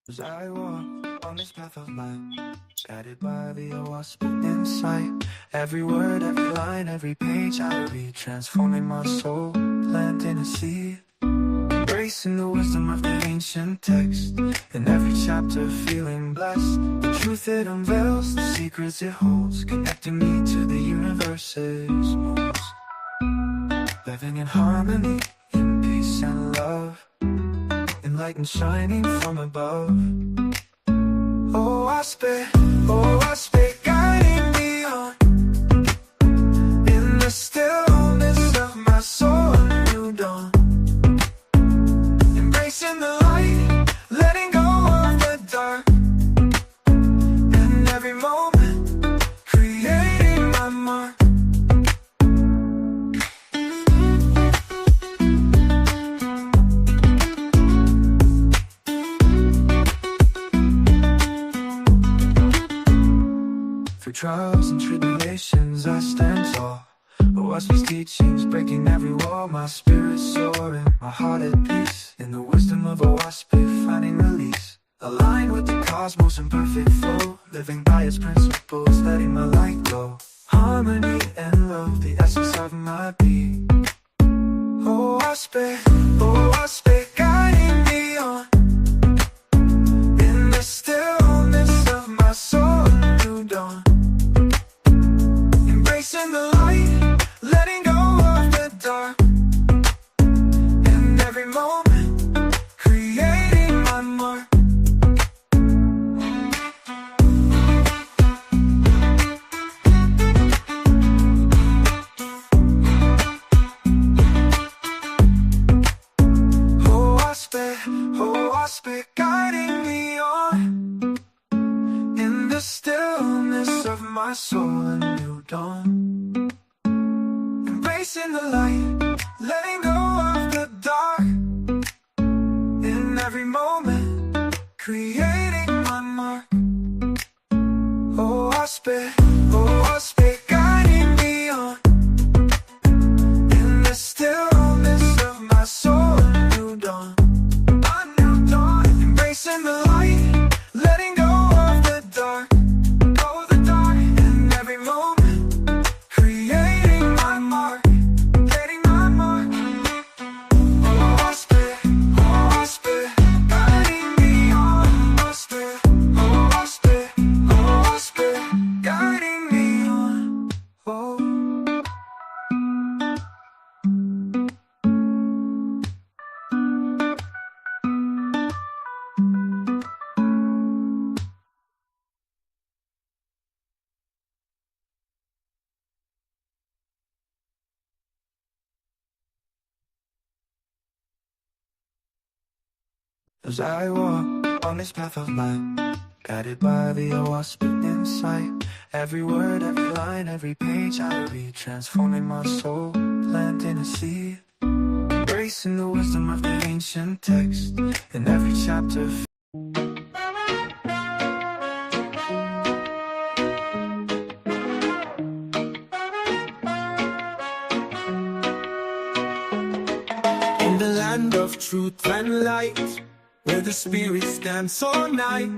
As I walk on this path of life, guided by the awesomeness insight. Every word, every line, every page I read, transforming my soul, planting a seed. Embracing the wisdom of the ancient text, in every chapter feeling blessed. The truth it unveils, the secrets it holds, connecting me to the universe's most. Living in harmony, in peace and love, enlightened, shining from above. Oh, I speak, guiding me on. In the stillness of my soul, a new dawn. Embracing the light, letting go of the dark. In every moment, creating my mark. Through trials and tribulations I stand tall. But watch these teachings breaking every wall. My spirit soaring, my heart at peace. In the wisdom of a wasp, finding release. Aligned with the cosmos in perfect flow, living by its principles, letting my light glow. Harmony and love, the essence of my being. Oh, I speak, guiding me on. In the stillness of my soul, a new dawn. Embracing the light, letting go of the dark. In every moment, creating my mark. Oh, I speak, guiding me on. In the stillness of my soul, a new dawn. Embracing the light, letting go of the dark. In every moment, creating my mark. Oh, I speak, guiding me on. In the stillness of my soul, a new dawn. A new dawn, embracing the light, letting go of the dark. Oh, the dark, in every moment, creating my mark, creating my mark. Oh, I speak, guiding me on. I speak, guiding me on. Oh. As I walk on this path of life, guided by the awesomeness insight. Every word, every line, every page I read, transforming my soul, planting a seed. Embracing the wisdom of the ancient text, in every chapter. In the land of truth and light, where the spirits dance all night,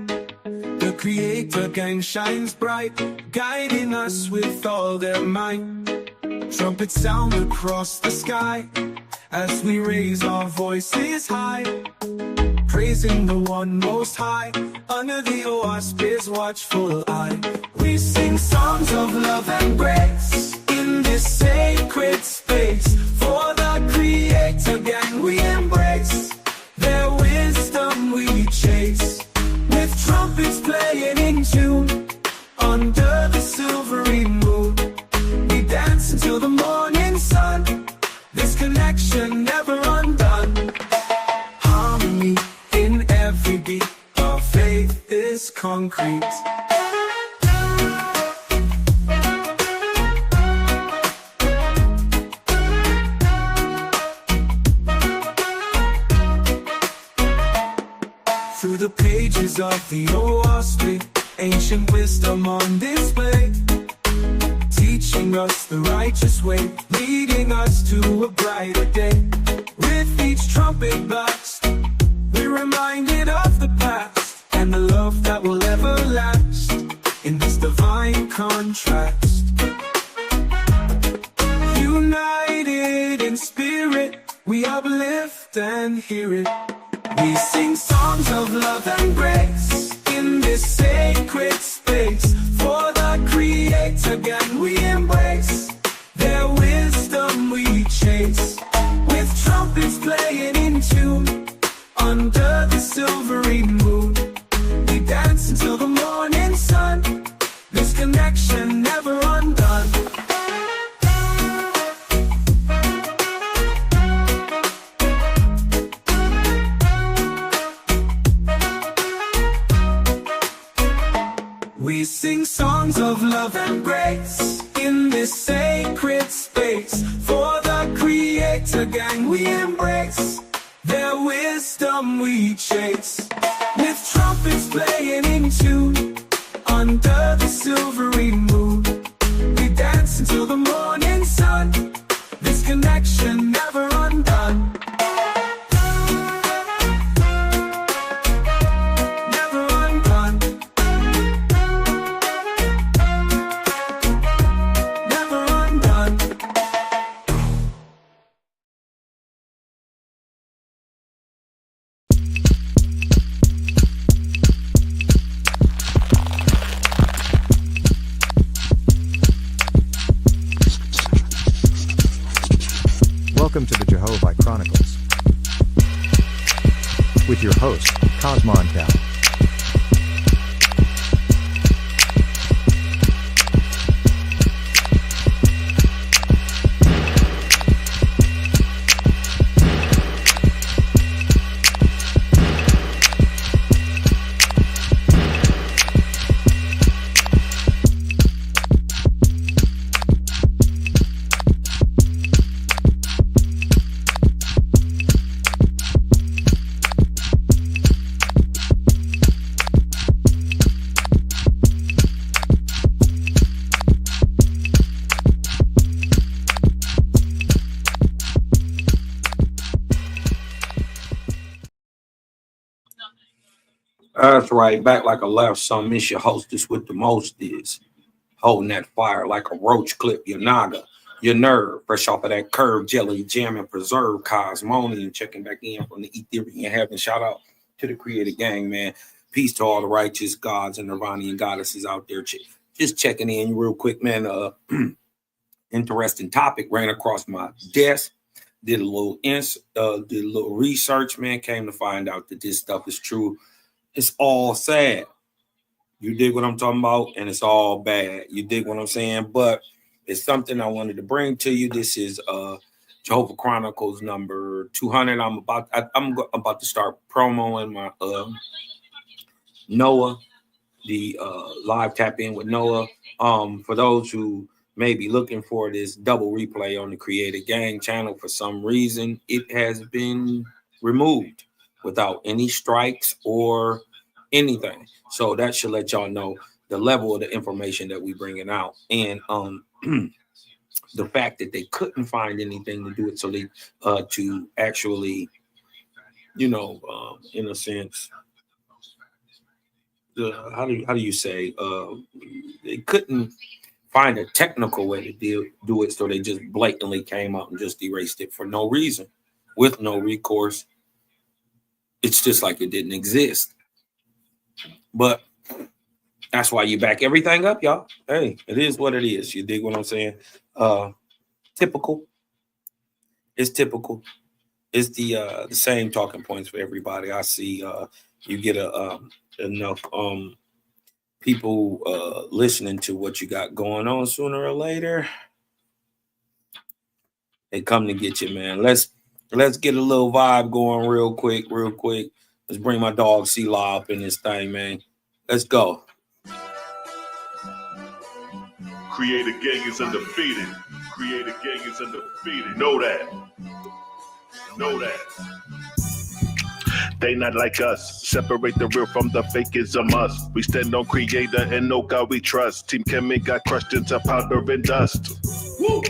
the Creator again shines bright, guiding us with all their might. Trumpets sound across the sky, as we raise our voices high, praising the one most high, under the oasis watchful eye. We sing songs of love and grace, in this sacred space. For the Creator again we embrace, their wisdom we chase, with trumpets playing in tune, under the silvery moon. We dance until the morning sun, this connection never undone. Harmony in every beat, our faith is concrete. Through the pages of the oasis, ancient wisdom on display, teaching us the righteous way, leading us to a brighter day. With each trumpet blast, we're reminded of the past, and the love that will ever last in this divine contrast. United in spirit, we uplift and hear it. We sing songs of love and grace in this sacred space. For the Creator again we embrace, their wisdom we chase. With trumpets playing in tune, under the silvery moon, we dance until the morning sun, this connection never undone. We sing songs of love and grace in this sacred space. For the Creator gang we embrace, their wisdom we chase. With trumpets playing in tune, under the silvery moon, we dance until the morning sun, this connection never undone. Welcome to the Jehovih Chronicles with your host, Cosmon Cal. That's right. Back like a left some. It's your hostess with the most is holding that fire like a roach clip your naga, your nerve, fresh off of that curve, jelly, jam, and preserve, Cosmonian, checking back in from the Etherian heaven. Shout out to the Creator gang, man. Peace to all the righteous gods and Nirvanian goddesses out there. Just checking in real quick, man. Interesting topic ran across my desk. Did a little research, man. Came to find out that this stuff is true. It's all sad. You dig what I'm talking about? And it's all bad. You dig what I'm saying? But it's something I wanted to bring to you. This is Jehovah Chronicles number 200. I'm about to start promoing my Noah, the live tap in with Noah. For those who may be looking for this double replay on the Creator Gang channel, for some reason it has been removed without any strikes or anything. So that should let y'all know the level of the information that we bringing out. And the fact that they couldn't find anything to do it. So they to actually, in a sense, how do you say, they couldn't find a technical way to do it. So they just blatantly came out and just erased it for no reason, with no recourse. It's just like it didn't exist. But that's why you back everything up, y'all. Hey, it is what it is. You dig what I'm saying? Typical. It's typical. It's the same talking points for everybody. I see you get enough people listening to what you got going on sooner or later. They come to get you, man. Let's get a little vibe going real quick. Let's bring my dog C-Law up in this thing, man. Let's go. Creator gang is undefeated. Creator gang is undefeated. Know that. They not like us. Separate the real from the fake is a must. We stand on Creator and know God we trust. Team Kemi got crushed into powder and dust. Woo!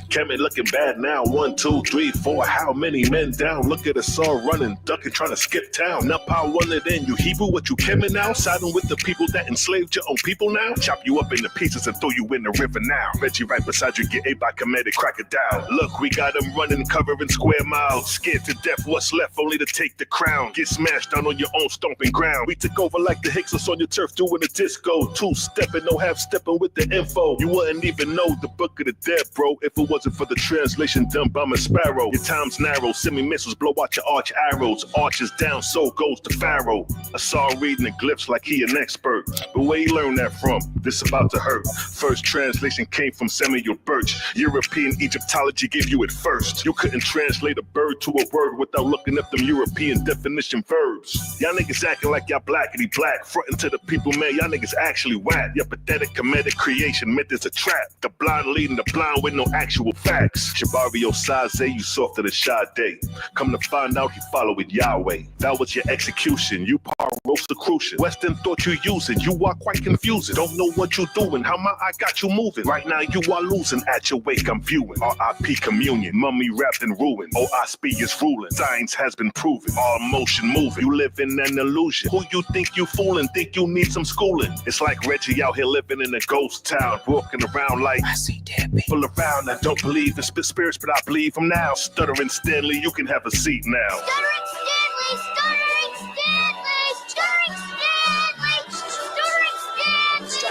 Kemet looking bad now. 1, 2, 3, 4. How many men down? Look at us all running, ducking, trying to skip town. Now power one it in. You Hebrew, what you Kemet now? Siding with the people that enslaved your own people now? Chop you up into pieces and throw you in the river now. Reggie right beside you, get ate by Kemetic crocodile. Look, we got them running, covering square miles. Scared to death, what's left? Only to take the crown. Get smashed down on your own stomping ground. We took over like the Hicksons on your turf doing a disco. 2-stepping, no half-stepping with the info. You wouldn't even know the book of the dead, bro, if it wasn't for the translation done by my sparrow. Your time's narrow, semi-missiles blow out your arch arrows. Arches down, so goes the pharaoh. I saw him reading the glyphs like he an expert. But where he learned that from? This about to hurt. First translation came from Samuel Birch. European Egyptology gave you it first. You couldn't translate a bird to a word without looking up them European definition verbs. Y'all niggas acting like y'all blackity black. Frontin' to the people, man, y'all niggas actually whack. Your pathetic comedic creation meant it's a trap. The blind leading the blind with no actual facts. Shabario Saze, you softer than Sade. Come to find out he followed Yahweh. That was your execution. You Rosicrucian. Western thought you using. You are quite confusing. Don't know what you doing. How my I got you moving. Right now you are losing. At your wake I'm viewing. R.I.P. communion. Mummy wrapped in ruin. OSP is ruling. Science has been proven. All motion moving. You live in an illusion. Who you think you fooling? Think you need some schooling. It's like Reggie out here living in a ghost town. Walking around like I see dead people around. I don't believe in spirits, but I believe them now. Stuttering Stanley, you can have a seat now. Stuttering Stanley! Stuttering Stanley! Stuttering Stanley! Stuttering Stanley!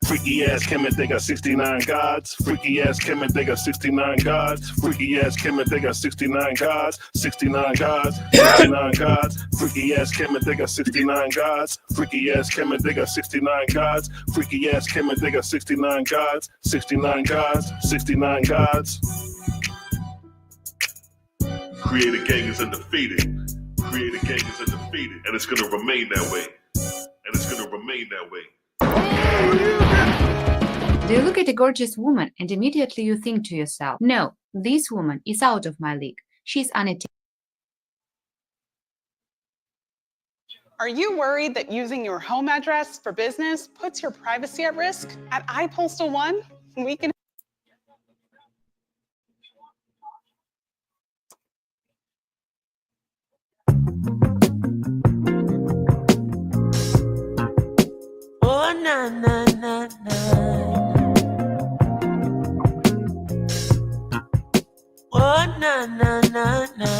Freaky ass Kemet, they got 69 gods. Freaky ass Kemet, they got 69 gods. Freaky ass Kemet, they got 69 gods. 69 gods, 69 gods. Freaky ass Kemet, they got 69 gods. Freaky ass Kemet, they got 69 gods. Freaky ass Kemet, they got 69 gods. 69 gods, 69 gods. Create a gang is undefeated. Create a gang is undefeated. And it's gonna remain that way. And it's gonna remain that way. Do you look at a gorgeous woman and immediately you think to yourself, no, this woman is out of my league. She's unattainable. Are you worried that using your home address for business puts your privacy at risk? At iPostal One, we can Oh, na, na, na, na. Oh, na, na, na, na.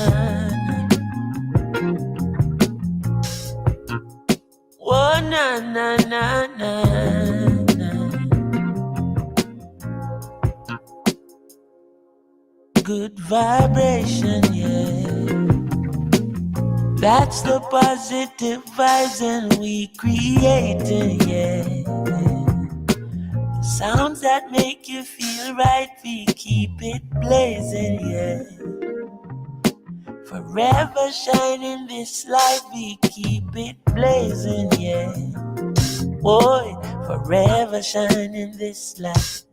Oh, na, na, na, na, na. Good vibration, yeah. That's the positive vibes and we creating, yeah. Sounds that make you feel right, we keep it blazing, yeah. Forever shining this light, we keep it blazing, yeah. Boy, forever shining this light.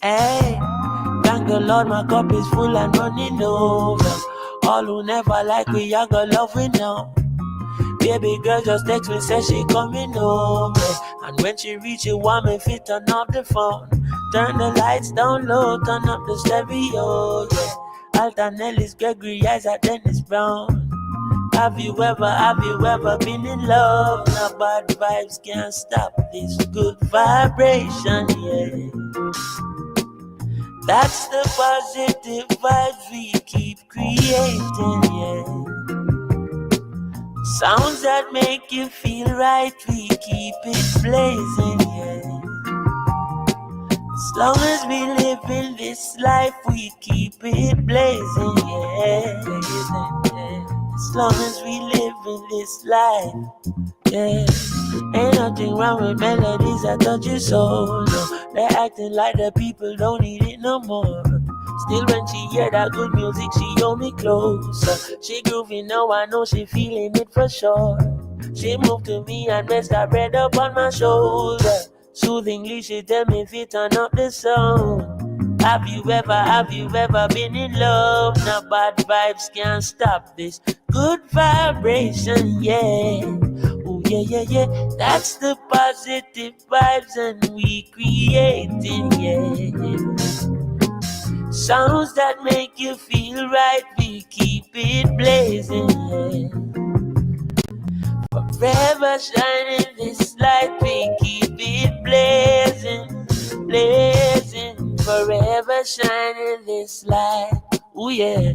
Hey, thank the Lord, my cup is full and running over. All who never like we, I got love we know. Baby girl just text me, say she coming over. And when she reach you, want me fit turn off the phone. Turn the lights down low, turn up the stereo, yeah. Alton Ellis, Gregory Isaac, Dennis Brown. Have you ever been in love? No bad vibes can't stop this good vibration, yeah. That's the positive vibes we keep creating, yeah. Sounds that make you feel right, we keep it blazing, yeah. As long as we live in this life, we keep it blazing, yeah. As long as we live in this life, yeah. Ain't nothing wrong with melodies that touch your soul, no. They're acting like the people don't need it no more. Still when she hear that good music, she hold me closer. She groovy now, I know she feeling it for sure. She moved to me and rest her bread up on my shoulder. Soothingly she tell me if you turn up the sound. Have you ever been in love? No bad vibes can't stop this good vibration, yeah. Oh yeah. That's the positive vibes and we creating, yeah. Sounds that make you feel right, we keep it blazing, yeah. Forever shining this light, we keep it blazing, blazing. Forever shining this light, ooh yeah.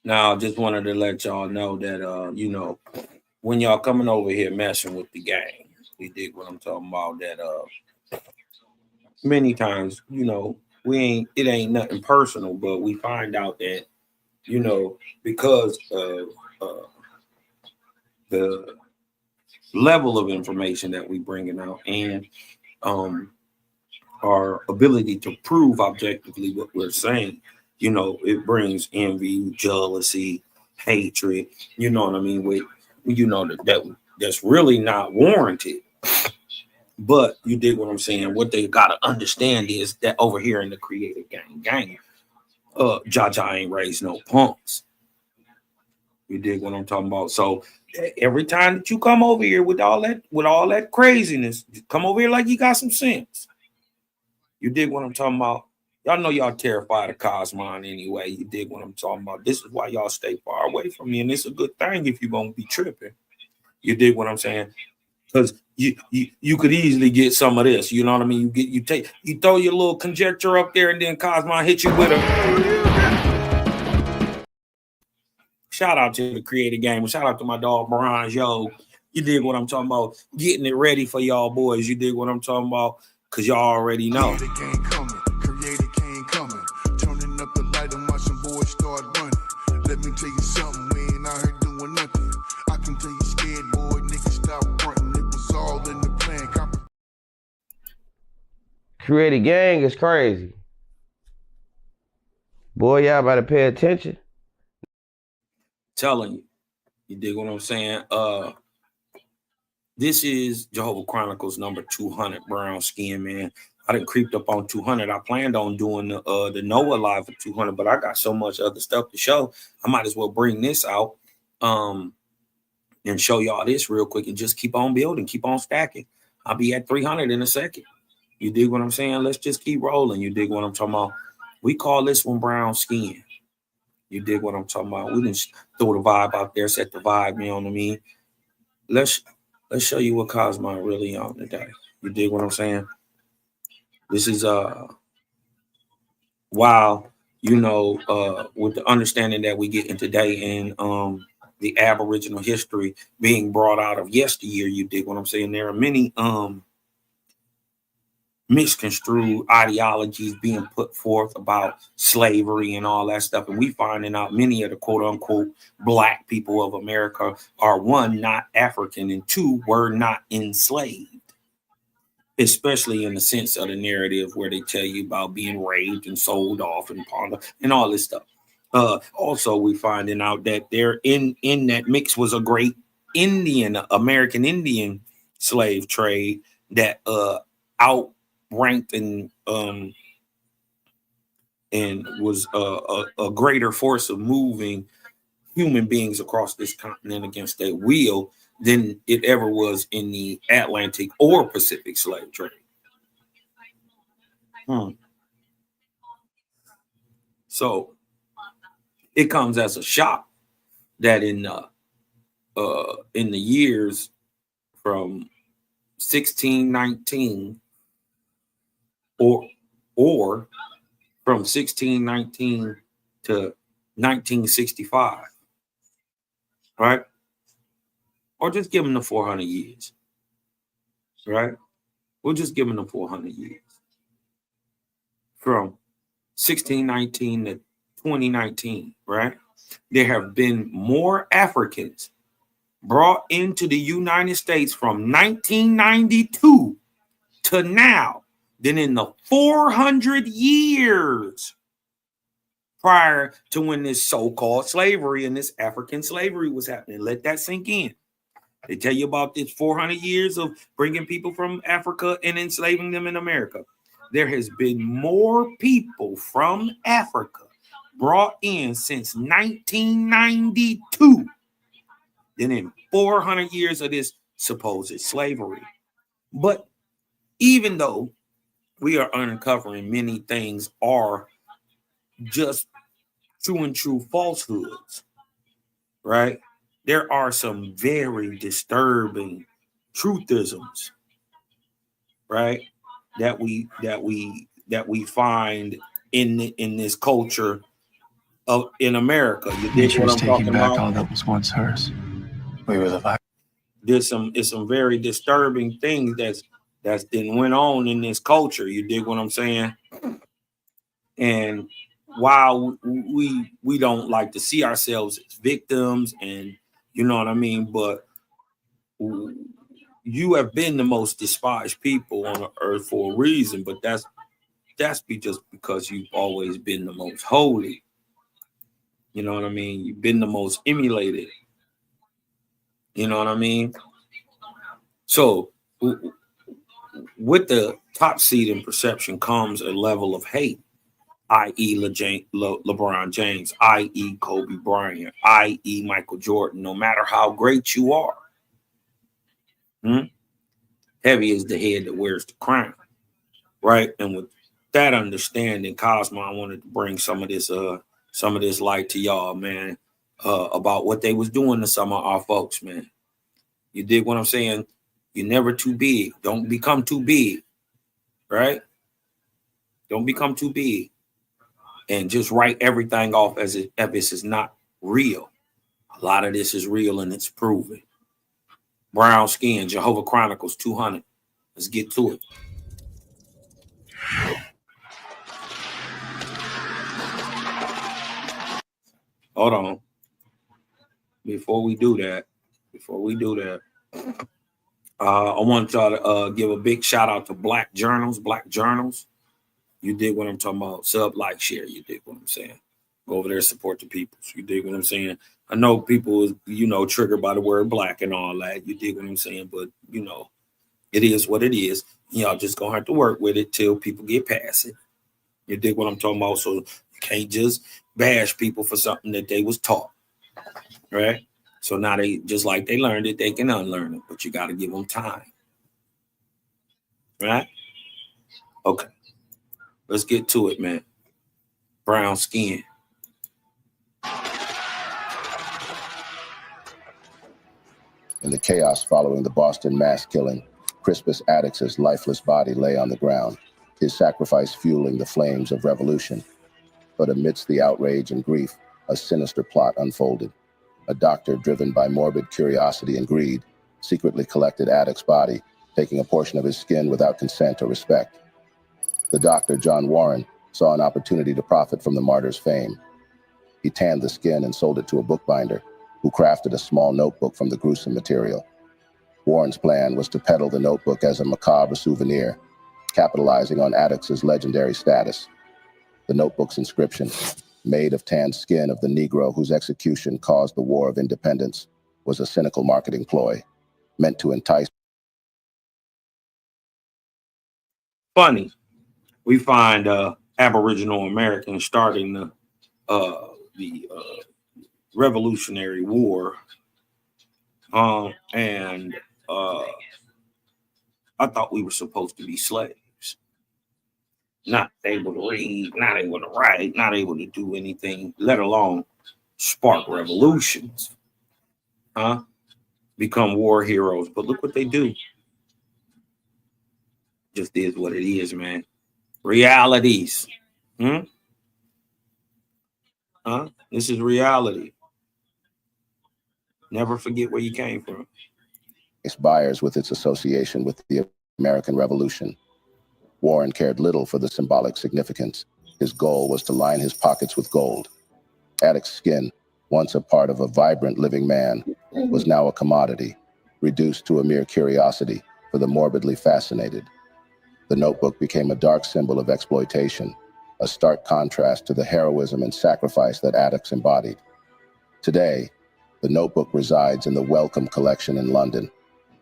Now, I just wanted to let y'all know that, you know, when y'all coming over here messing with the gang, you dig what I'm talking about? That many times, you know, it ain't nothing personal, but we find out that, you know, because of the level of information that we bringing out and our ability to prove objectively what we're saying, you know, it brings envy, jealousy, hatred, you know what I mean, with, you know, that's really not warranted. But you dig what I'm saying? What they got to understand is that over here in the creative gang, Jaja ain't raised no punks. You dig what I'm talking about? So every time that you come over here with all that craziness, you come over here like you got some sense. You dig what I'm talking about? Y'all know y'all terrified of Cosmon anyway. You dig what I'm talking about? This is why y'all stay far away from me, and it's a good thing if you're gonna be tripping. You dig what I'm saying? Because you could easily get some of this. You know what I mean? You throw your little conjecture up there, and then Cosmon hit you with a shout out to the creative game. Shout out to my dog Brian. Yo, you dig what I'm talking about? Getting it ready for y'all boys. You dig what I'm talking about? Because y'all already know. Creative game coming. Turning up the light and watching boys start running. Let me tell you something, we ain't out here doing nothing. I can tell you scared, boy, niggas stop fronting. It was all in the plan. Creative gang is crazy. Boy, y'all better pay attention. Telling you dig what I'm saying? This is Jehovah Chronicles number 200, brown skin, man. I done creeped up on 200. I planned on doing the Noah live for 200, but I got so much other stuff to show. I might as well bring this out and show y'all this real quick and just keep on building, keep on stacking. I'll be at 300 in a second. You dig what I'm saying? Let's just keep rolling. You dig what I'm talking about? We call this one brown skin. You dig what I'm talking about? We didn't throw the vibe out there, set the vibe, you know what I mean? Let's show you what Cosmo really on today. You dig what I'm saying? This is wow, you know, with the understanding that we get in today and the Aboriginal history being brought out of yesteryear, you dig what I'm saying? There are many misconstrued ideologies being put forth about slavery and all that stuff. And we finding out many of the quote unquote black people of America are, one, not African, and two, were not enslaved, especially in the sense of the narrative where they tell you about being raped and sold off and pawned and all this stuff. Also, we finding out that there in that mix was a great American Indian slave trade that outranked and was a greater force of moving human beings across this continent against their will than it ever was in the Atlantic or Pacific slave trade. So it comes as a shock that in the years from 1619 or from 1619 to 1965, right? Or just give them the 400 years, right? We'll just give them the 400 years. From 1619 to 2019, right? There have been more Africans brought into the United States from 1992 to now than in the 400 years prior to when this so-called slavery and this African slavery was happening. Let that sink in. They tell you about this 400 years of bringing people from Africa and enslaving them in America. There has been more people from Africa brought in since 1992 than in 400 years of this supposed slavery. But even though we are uncovering many things are just true falsehoods, right? There are some very disturbing truthisms, right? That we find in this culture of in America. You dig what I'm talking about? All that was once hers. We were the There's some very disturbing things that's been went on in this culture. You dig what I'm saying? And while we don't like to see ourselves as victims, and you know what I mean, but you have been the most despised people on the earth for a reason. But that's just because you've always been the most holy. You know what I mean? You've been the most emulated. You know what I mean? So with the top seed in perception comes a level of hate, i.e. LeBron James, i.e. Kobe Bryant, i.e. Michael Jordan. No matter how great you are, heavy is the head that wears the crown, right? And with that understanding, Cosmo, I wanted to bring some of this light to y'all, man, about what they was doing to some of our folks, man. You dig what I'm saying? You're never too big. Don't become too big, right? Don't become too big and just write everything off as if this is not real. A lot of this is real and it's proven. Brown skin, Jehovah Chronicles 200. Let's get to it. Hold on. Before we do that, I want y'all to give a big shout out to Black Journals. You dig what I'm talking about? Sub, like, share. You dig what I'm saying? Go over there, support the people. You dig what I'm saying? I know people is, triggered by the word black and all that. You dig what I'm saying? But, it is what it is. Y'all just going to have to work with it till people get past it. You dig what I'm talking about? So you can't just bash people for something that they was taught, right? So now they, just like they learned it, they can unlearn it, but you got to give them time, right? Okay, let's get to it, man. Brown skin. In the chaos following the Boston mass killing, Crispus Attucks' lifeless body lay on the ground, his sacrifice fueling the flames of revolution. But amidst the outrage and grief, a sinister plot unfolded. A doctor driven by morbid curiosity and greed secretly collected Attucks' body, taking a portion of his skin without consent or respect. The doctor, John Warren, saw an opportunity to profit from the martyr's fame. He tanned the skin and sold it to a bookbinder, who crafted a small notebook from the gruesome material. Warren's plan was to peddle the notebook as a macabre souvenir, capitalizing on Attucks' legendary status. The notebook's inscription, made of tanned skin of the Negro whose execution caused the War of Independence, was a cynical marketing ploy, meant to entice. Funny, we find Aboriginal Americans starting the Revolutionary War, and I thought we were supposed to be slaves. Not able to read, not able to write, not able to do anything, let alone spark revolutions. Become war heroes. But look what they do. Just is what it is, man. Realities. This is reality. Never forget where you came from. Its buyers with its association with the American Revolution. Warren cared little for the symbolic significance. His goal was to line his pockets with gold. Attucks' skin, once a part of a vibrant living man, was now a commodity, reduced to a mere curiosity for the morbidly fascinated. The notebook became a dark symbol of exploitation, a stark contrast to the heroism and sacrifice that addicts embodied. Today, the notebook resides in the Wellcome Collection in London,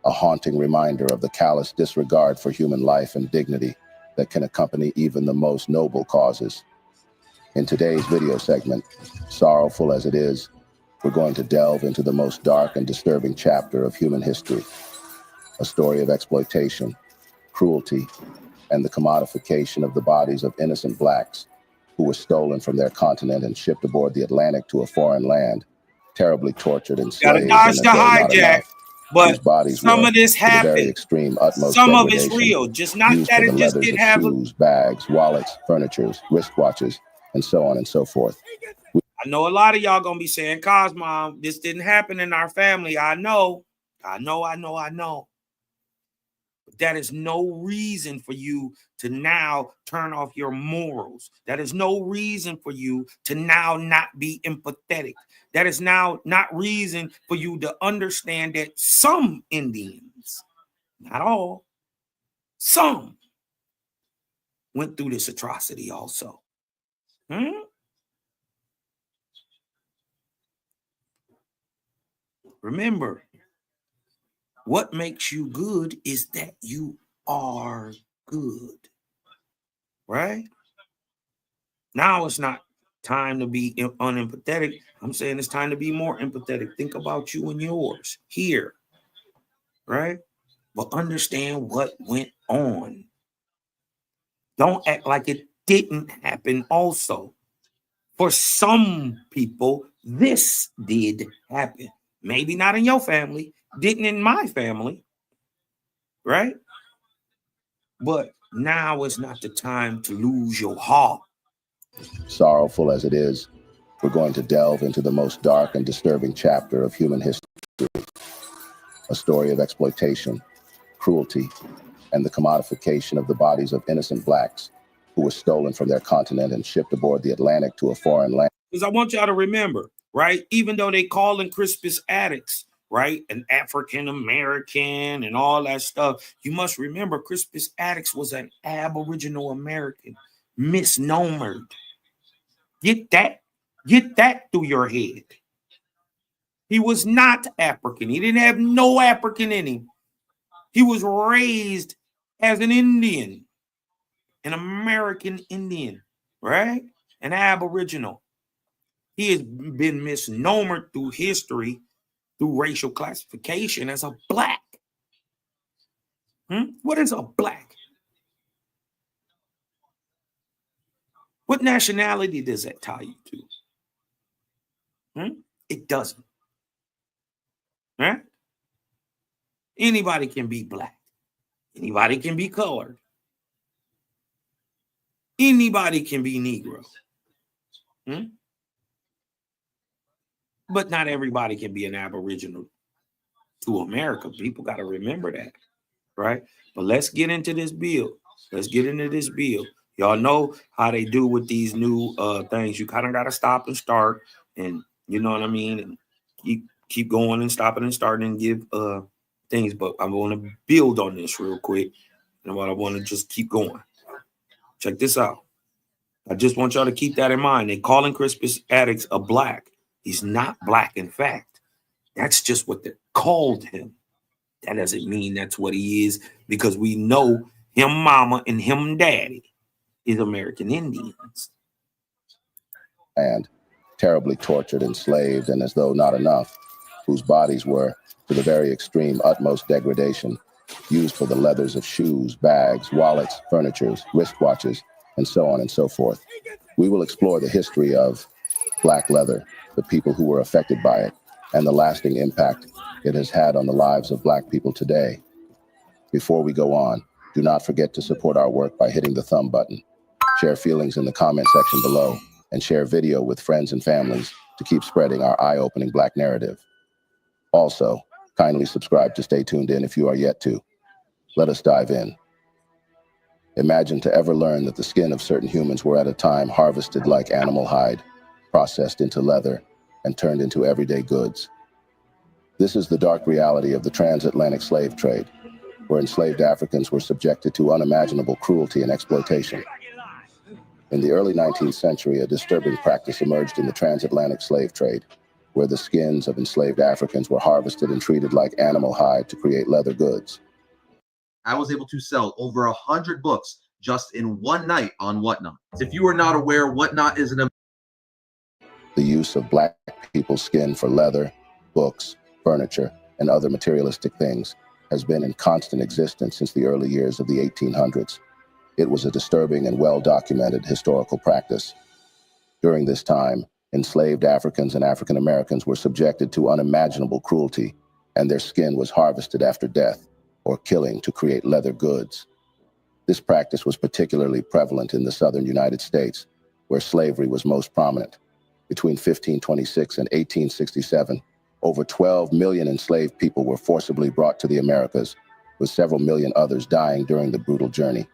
a haunting reminder of the callous disregard for human life and dignity that can accompany even the most noble causes. In today's video segment, sorrowful as it is, we're going to delve into the most dark and disturbing chapter of human history, a story of exploitation, cruelty, and the commodification of the bodies of innocent blacks who were stolen from their continent and shipped aboard the Atlantic to a foreign land, terribly tortured, Gotta enslaved, dodge and the as though not hijack. enough, But whose bodies some were, of this to the very happened. extreme utmost Some of it's degradation, real. Just not used that for the it just leathers did of have a. shoes, bags, wallets, furnitures, wristwatches, and so on and so forth. I know a lot of y'all gonna be saying, Cosmo, this didn't happen in our family. I know. But that is no reason for you to now turn off your morals. That is no reason for you to now not be empathetic. That is now not reason for you to understand that some Indians, not all, some went through this atrocity also. Remember, what makes you good is that you are good, right? Now it's not time to be unempathetic. I'm saying it's time to be more empathetic. Think about you and yours here, right? But understand what went on. Don't act like it didn't happen also. For some people, this did happen. Maybe not in your family, didn't in my family, right? But now is not the time to lose your heart. Sorrowful as it is, we're going to delve into the most dark and disturbing chapter of human history, a story of exploitation, cruelty, and the commodification of the bodies of innocent blacks who were stolen from their continent and shipped aboard the Atlantic to a foreign land. Because I want y'all to remember, right? Even though they call them Crispus addicts, right? An African American and all that stuff, you must remember Crispus Attucks was an Aboriginal American, misnomered. Get that through your head. He was not African. He didn't have no African in him. He was raised as an Indian, an American Indian, right? An Aboriginal. He has been misnomered through history, through racial classification as a black. What is a black? What nationality does that tie you to? It doesn't. Right? Anybody can be black. Anybody can be colored. Anybody can be Negro. But not everybody can be an Aboriginal to America. People got to remember that, right? But let's get into this bill. Y'all know how they do with these new things. You kind of got to stop and start, and you know what I mean? And keep going and stopping and starting and give things. But I want to build on this real quick, and I want to just keep going. Check this out. I just want y'all to keep that in mind. They calling Crispus Attucks a black. He's not black, in fact. That's just what they called him. That doesn't mean that's what he is, because we know him mama and him daddy is American Indians. And terribly tortured, enslaved, and as though not enough, whose bodies were, to the very extreme utmost degradation, used for the leathers of shoes, bags, wallets, furnitures, wristwatches, and so on and so forth. We will explore the history of black leather, the people who were affected by it, and the lasting impact it has had on the lives of black people today. Before we go on, do not forget to support our work by hitting the thumb button. Share feelings in the comment section below, and share video with friends and families to keep spreading our eye-opening black narrative. Also, kindly subscribe to stay tuned in if you are yet to. Let us dive in. Imagine to ever learn that the skin of certain humans were at a time harvested like animal hide, processed into leather, and turned into everyday goods. This is the dark reality of the transatlantic slave trade, where enslaved Africans were subjected to unimaginable cruelty and exploitation. In the early 19th century, a disturbing practice emerged in the transatlantic slave trade, where the skins of enslaved Africans were harvested and treated like animal hide to create leather goods. I was able to sell over 100 books just in one night on Whatnot. If you are not aware, Whatnot is the use of black people's skin for leather, books, furniture, and other materialistic things has been in constant existence since the early years of the 1800s. It was a disturbing and well-documented historical practice. During this time, enslaved Africans and African Americans were subjected to unimaginable cruelty, and their skin was harvested after death or killing to create leather goods. This practice was particularly prevalent in the southern United States, where slavery was most prominent. Between 1526 and 1867, over 12 million enslaved people were forcibly brought to the Americas, with several million others dying during the brutal journey.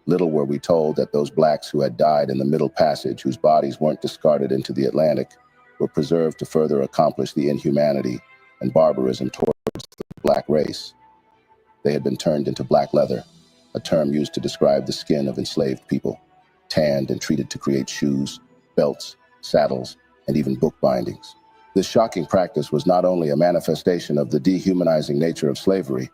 Little were we told that those blacks who had died in the Middle Passage, whose bodies weren't discarded into the Atlantic, were preserved to further accomplish the inhumanity and barbarism towards the black race. They had been turned into black leather, a term used to describe the skin of enslaved people, tanned and treated to create shoes, belts, saddles, and even book bindings. This shocking practice was not only a manifestation of the dehumanizing nature of slavery,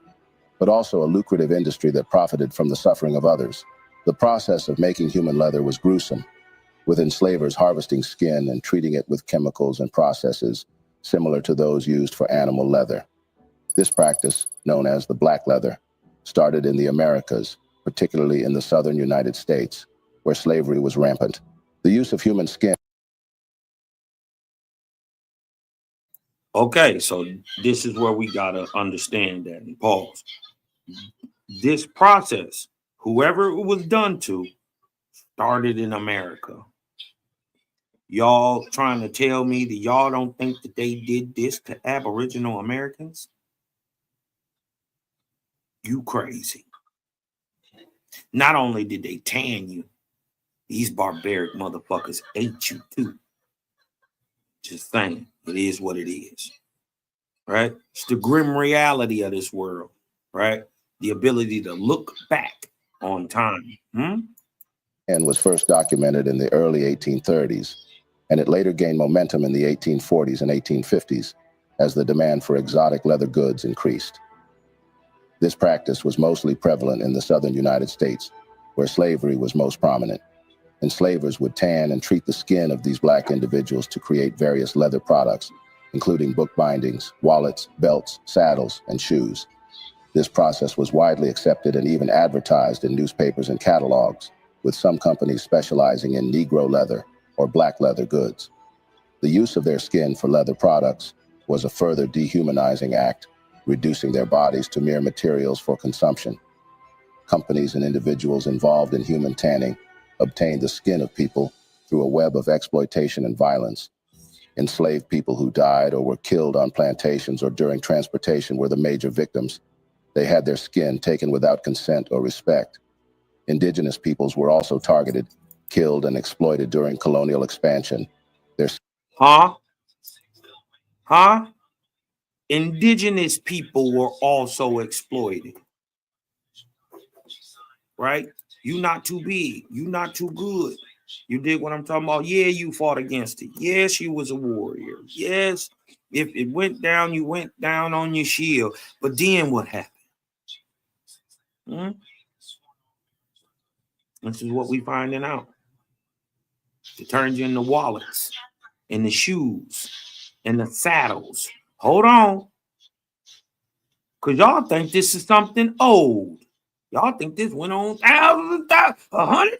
but also a lucrative industry that profited from the suffering of others. The process of making human leather was gruesome, with enslavers harvesting skin and treating it with chemicals and processes similar to those used for animal leather. This practice, known as the black leather, started in the Americas, particularly in the southern United States, where slavery was rampant. The use of human skin. Okay, so this is where we gotta understand that and pause. This process, whoever it was done to, started in America. Y'all trying to tell me that y'all don't think that they did this to Aboriginal Americans? You crazy. Not only did they tan you, these barbaric motherfuckers ate you too. Just saying, it is what it is, right? It's the grim reality of this world, right? The ability to look back on time. And was first documented in the early 1830s, and it later gained momentum in the 1840s and 1850s as the demand for exotic leather goods increased. This practice was mostly prevalent in the southern United States, where slavery was most prominent. Enslavers would tan and treat the skin of these black individuals to create various leather products, including book bindings, wallets, belts, saddles, and shoes. This process was widely accepted and even advertised in newspapers and catalogs, with some companies specializing in Negro leather or black leather goods. The use of their skin for leather products was a further dehumanizing act, reducing their bodies to mere materials for consumption. Companies and individuals involved in human tanning obtained the skin of people through a web of exploitation and violence. Enslaved people who died or were killed on plantations or during transportation were the major victims. They had their skin taken without consent or respect. Indigenous peoples were also targeted, killed, and exploited during colonial expansion. Indigenous people were also exploited, right? You not too big. You not too good. You dig what I'm talking about? Yeah, you fought against it. Yes, you was a warrior. Yes, if it went down, you went down on your shield. But then what happened? This is what we finding out. It turns you into wallets and the shoes and the saddles. Hold on. Because y'all think this is something old. Y'all think this went on thousands, 100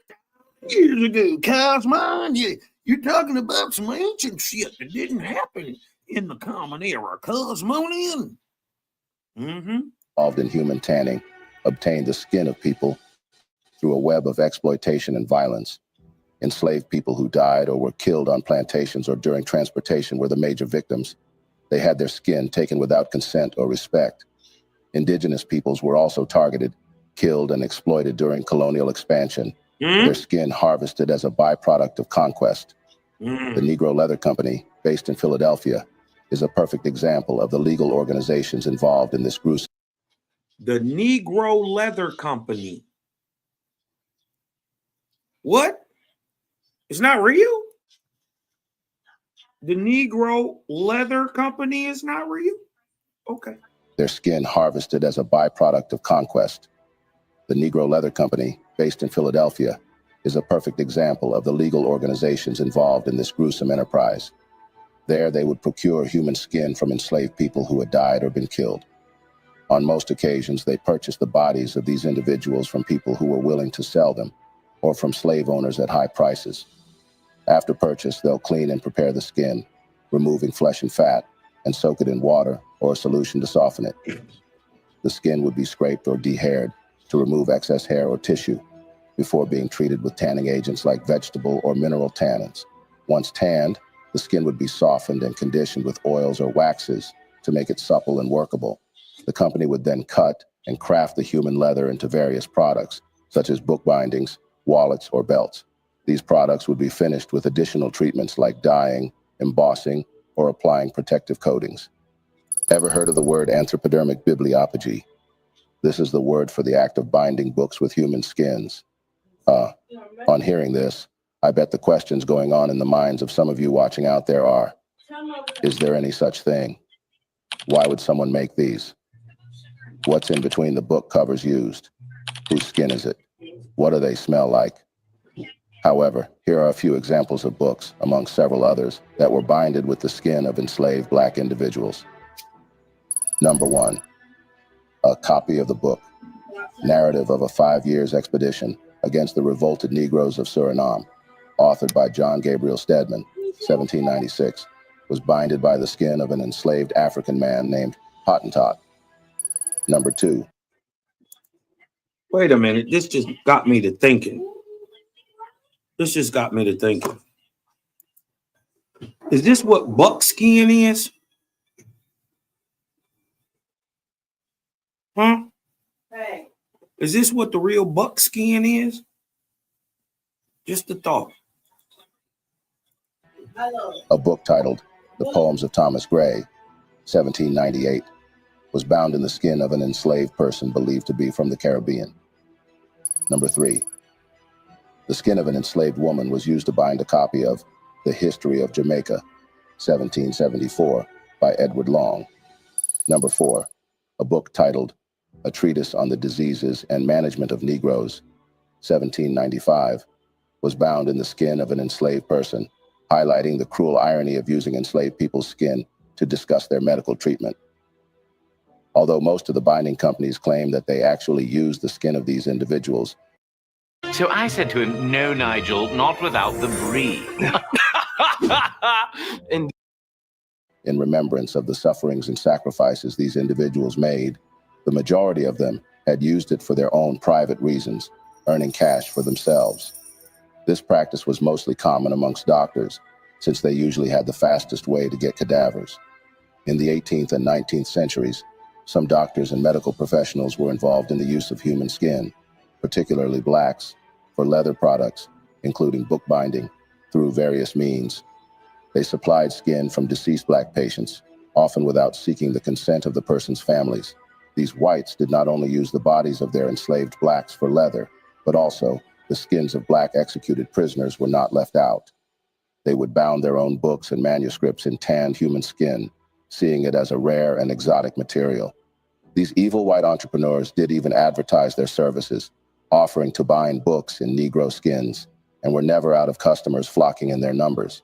years ago. Cosmon, you're talking about some ancient shit that didn't happen in the common era. Cosmonian. Involved in human tanning obtained the skin of people through a web of exploitation and violence. Enslaved people who died or were killed on plantations or during transportation were the major victims. They had their skin taken without consent or respect. Indigenous peoples were also targeted, killed, and exploited during colonial expansion. Their skin harvested as a byproduct of conquest. The Negro Leather Company, based in Philadelphia, is a perfect example of the legal organizations involved in this gruesome. The Negro Leather Company. What? It's not real? The Negro Leather Company is not real? Okay. Their skin harvested as a byproduct of conquest. The Negro Leather Company, based in Philadelphia, is a perfect example of the legal organizations involved in this gruesome enterprise. There, they would procure human skin from enslaved people who had died or been killed. On most occasions, they purchased the bodies of these individuals from people who were willing to sell them, or from slave owners at high prices. After purchase, they'll clean and prepare the skin, removing flesh and fat, and soak it in water or a solution to soften it. The skin would be scraped or de-haired to remove excess hair or tissue before being treated with tanning agents like vegetable or mineral tannins. Once tanned, the skin would be softened and conditioned with oils or waxes to make it supple and workable. The company would then cut and craft the human leather into various products, such as book bindings, wallets, or belts. These products would be finished with additional treatments like dyeing, embossing, or applying protective coatings. Ever heard of the word anthropodermic bibliopagy? This is the word for the act of binding books with human skins. On hearing this, I bet the questions going on in the minds of some of you watching out there are, is there any such thing? Why would someone make these? What's in between the book covers used? Whose skin is it? What do they smell like? However, here are a few examples of books, among several others, that were binded with the skin of enslaved Black individuals. Number 1, a copy of the book, Narrative of a 5 Years Expedition Against the Revolted Negroes of Suriname, authored by John Gabriel Stedman, 1796, was binded by the skin of an enslaved African man named Hottentot. Number 2. Wait a minute. This just got me to thinking. Is this what buckskin is? Huh? Hey. Is this what the real buckskin is? Just a thought. A book titled The Poems of Thomas Gray, 1798, was bound in the skin of an enslaved person believed to be from the Caribbean. Number 3. The skin of an enslaved woman was used to bind a copy of The History of Jamaica, 1774, by Edward Long. Number 4. A book titled A Treatise on the Diseases and Management of Negroes, 1795, was bound in the skin of an enslaved person, highlighting the cruel irony of using enslaved people's skin to discuss their medical treatment. Although most of the binding companies claim that they actually used the skin of these individuals. So I said to him, no, Nigel, not without the brie. In remembrance of the sufferings and sacrifices these individuals made, the majority of them had used it for their own private reasons, earning cash for themselves. This practice was mostly common amongst doctors, since they usually had the fastest way to get cadavers. In the 18th and 19th centuries, some doctors and medical professionals were involved in the use of human skin, particularly Blacks, for leather products, including bookbinding, through various means. They supplied skin from deceased Black patients, often without seeking the consent of the person's families. These whites did not only use the bodies of their enslaved Blacks for leather, but also the skins of Black executed prisoners were not left out. They would bound their own books and manuscripts in tanned human skin, seeing it as a rare and exotic material. These evil white entrepreneurs did even advertise their services, offering to bind books in Negro skins, and were never out of customers flocking in their numbers.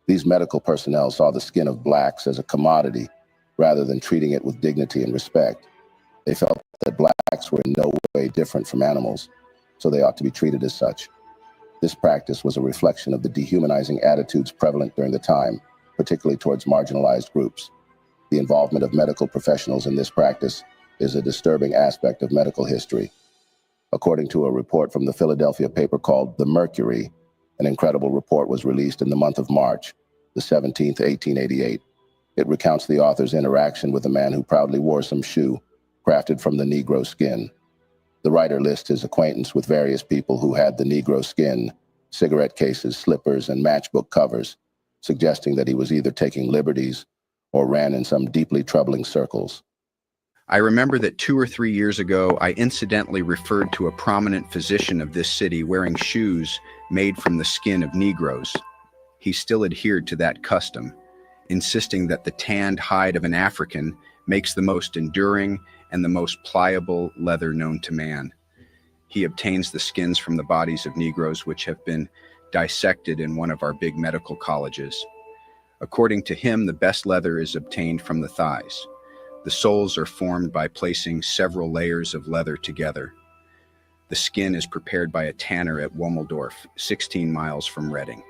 These medical personnel saw the skin of Blacks as a commodity, rather than treating it with dignity and respect. They felt that Blacks were in no way different from animals, so they ought to be treated as such. This practice was a reflection of the dehumanizing attitudes prevalent during the time, particularly towards marginalized groups. The involvement of medical professionals in this practice is a disturbing aspect of medical history. According to a report from the Philadelphia paper called The Mercury, an incredible report was released in the month of March, the 17th, 1888. It recounts the author's interaction with a man who proudly wore some shoe crafted from the Negro skin. The writer lists his acquaintance with various people who had the Negro skin, cigarette cases, slippers, and matchbook covers, suggesting that he was either taking liberties or ran in some deeply troubling circles. I remember that 2 or 3 years ago, I incidentally referred to a prominent physician of this city wearing shoes made from the skin of Negroes. He still adhered to that custom, insisting that the tanned hide of an African makes the most enduring and the most pliable leather known to man. He obtains the skins from the bodies of Negroes which have been dissected in one of our big medical colleges. According to him, the best leather is obtained from the thighs. The soles are formed by placing several layers of leather together. The skin is prepared by a tanner at Wommeldorf, 16 miles from Reading.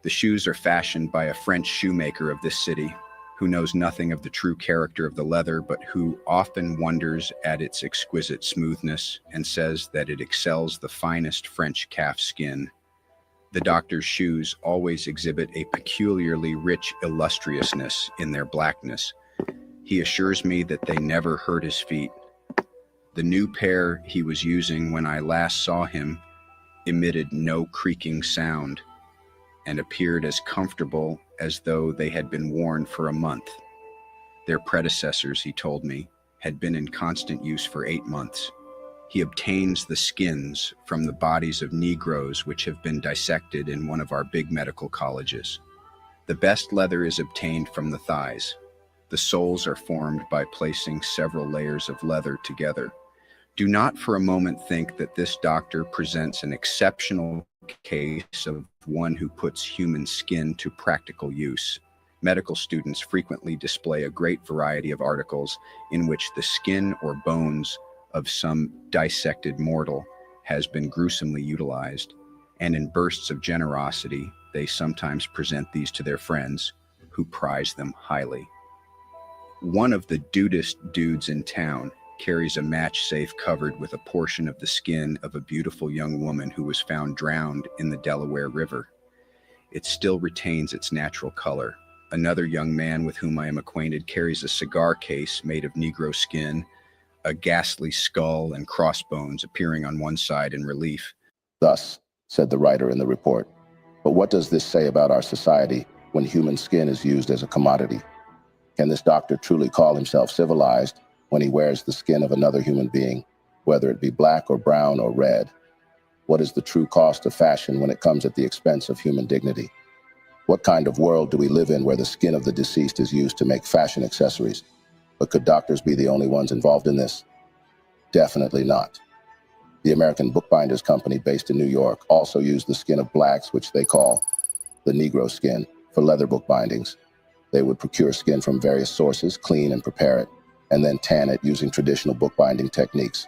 The shoes are fashioned by a French shoemaker of this city, who knows nothing of the true character of the leather, but who often wonders at its exquisite smoothness and says that it excels the finest French calf skin. The doctor's shoes always exhibit a peculiarly rich illustriousness in their blackness. He assures me that they never hurt his feet. The new pair he was using when I last saw him emitted no creaking sound and appeared as comfortable as though they had been worn for a month. Their predecessors, he told me, had been in constant use for 8 months. He obtains the skins from the bodies of Negroes which have been dissected in one of our big medical colleges. The best leather is obtained from the thighs. The soles are formed by placing several layers of leather together. Do not for a moment think that this doctor presents an exceptional case of one who puts human skin to practical use. Medical students frequently display a great variety of articles in which the skin or bones of some dissected mortal has been gruesomely utilized, and in bursts of generosity, they sometimes present these to their friends, who prize them highly. One of the dudest dudes in town carries a match safe covered with a portion of the skin of a beautiful young woman who was found drowned in the Delaware River. It still retains its natural color. Another young man with whom I am acquainted carries a cigar case made of Negro skin, a ghastly skull and crossbones appearing on one side in relief. Thus, said the writer in the report, but what does this say about our society when human skin is used as a commodity? Can this doctor truly call himself civilized when he wears the skin of another human being, whether it be black or brown or red? What is the true cost of fashion when it comes at the expense of human dignity? What kind of world do we live in where the skin of the deceased is used to make fashion accessories? But could doctors be the only ones involved in this? Definitely not. The American Bookbinders Company, based in New York, also used the skin of blacks, which they call the Negro skin, for leather book bindings. They would procure skin from various sources, clean and prepare it, and then tan it using traditional bookbinding techniques.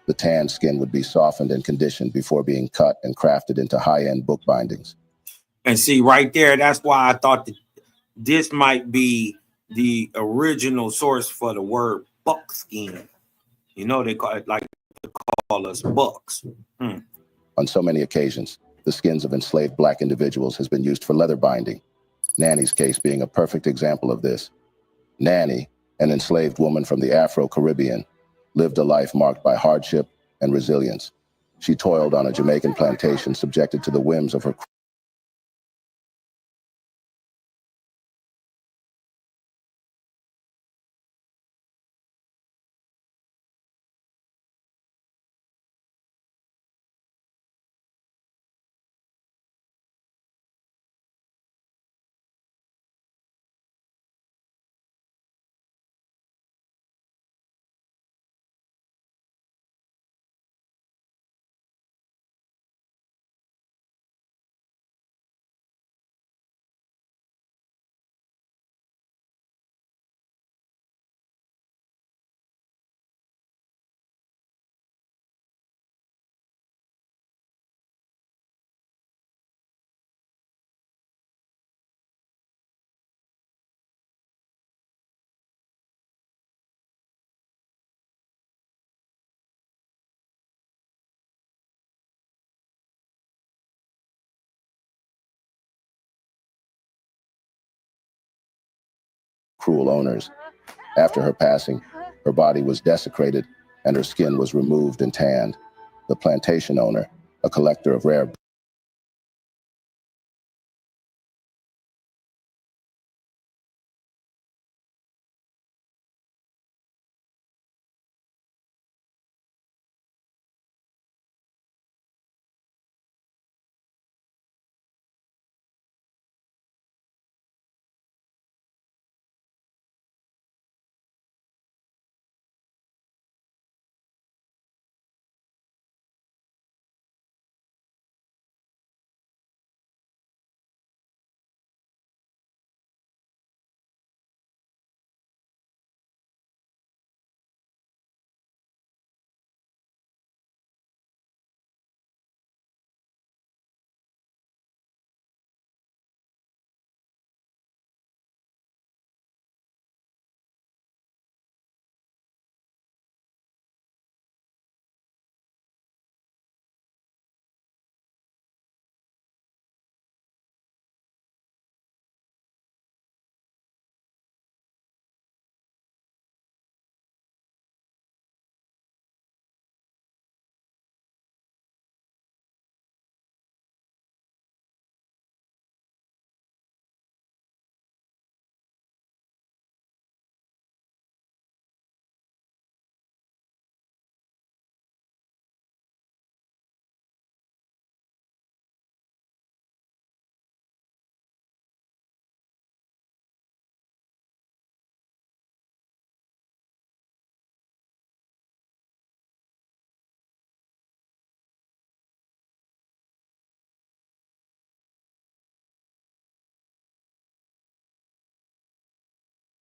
The tanned skin would be softened and conditioned before being cut and crafted into high-end book bindings. And see, right there, that's why I thought that this might be the original source for the word buckskin. You know, they call it like to call us bucks. On so many occasions, the skins of enslaved black individuals has been used for leather binding. Nanny's case being a perfect example of this. Nanny, an enslaved woman from the Afro-Caribbean, lived a life marked by hardship and resilience. She toiled on a Jamaican plantation, subjected to the whims of her cruel owners. After her passing, her body was desecrated and her skin was removed and tanned. The plantation owner, a collector of rare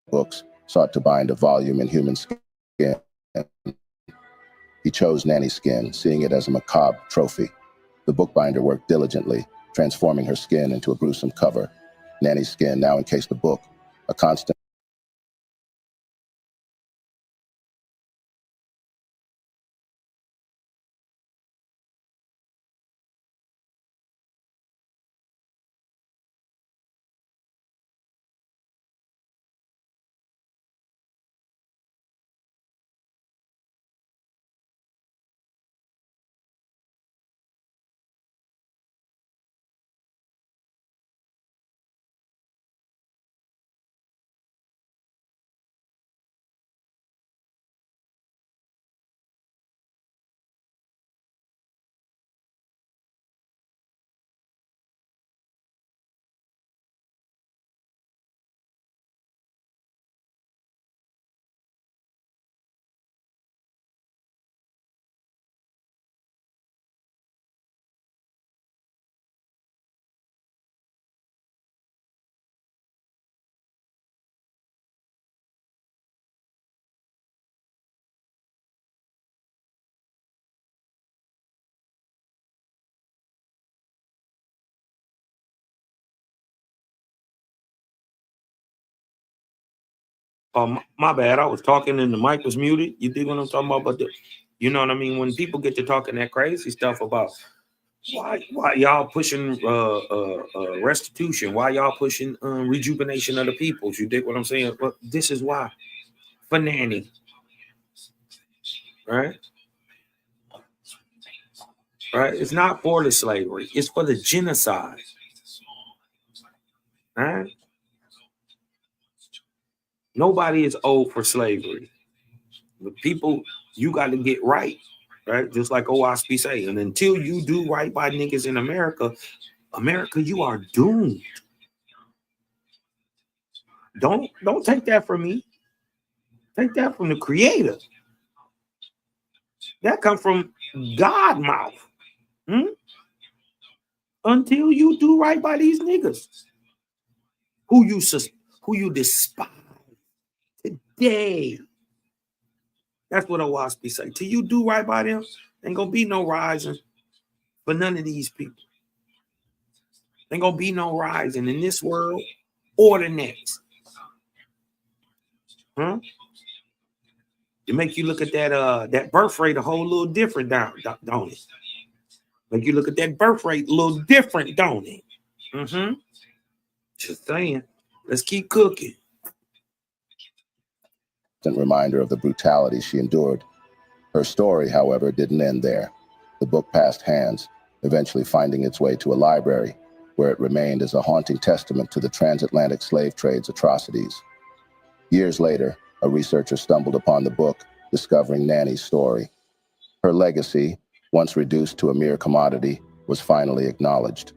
books sought to bind a volume in human skin. He chose Nanny's skin, seeing it as a macabre trophy. The bookbinder worked diligently, transforming her skin into a gruesome cover. Nanny's skin now encased the book, a constant Oh, my bad. I was talking and the mic was muted. You dig what I'm talking about? But you know what I mean? When people get to talking that crazy stuff about why y'all pushing restitution? Why y'all pushing rejuvenation of the peoples? You dig what I'm saying? Well, this is why. For Nanny. Right? Right? It's not for the slavery. It's for the genocide. Right? Nobody is owed for slavery. The people, you got to get right. Right? Just like OSP say. And until you do right by niggas in America, you are doomed. Don't take that from me. Take that from the creator. That come from God mouth. Until you do right by these niggas who you despise today. That's what OSP say. Till you do right by them, ain't gonna be no rising for none of these people. Ain't gonna be no rising in this world or the next. It make you look at that birth rate a whole little different, don't it? Make you look at that birth rate a little different, don't it? Just saying. Let's keep cooking. Reminder of the brutality she endured. Her story, however, didn't end there. The book passed hands, eventually finding its way to a library, where it remained as a haunting testament to the transatlantic slave trade's atrocities. Years later, a researcher stumbled upon the book, discovering Nanny's story. Her legacy, once reduced to a mere commodity, was finally acknowledged.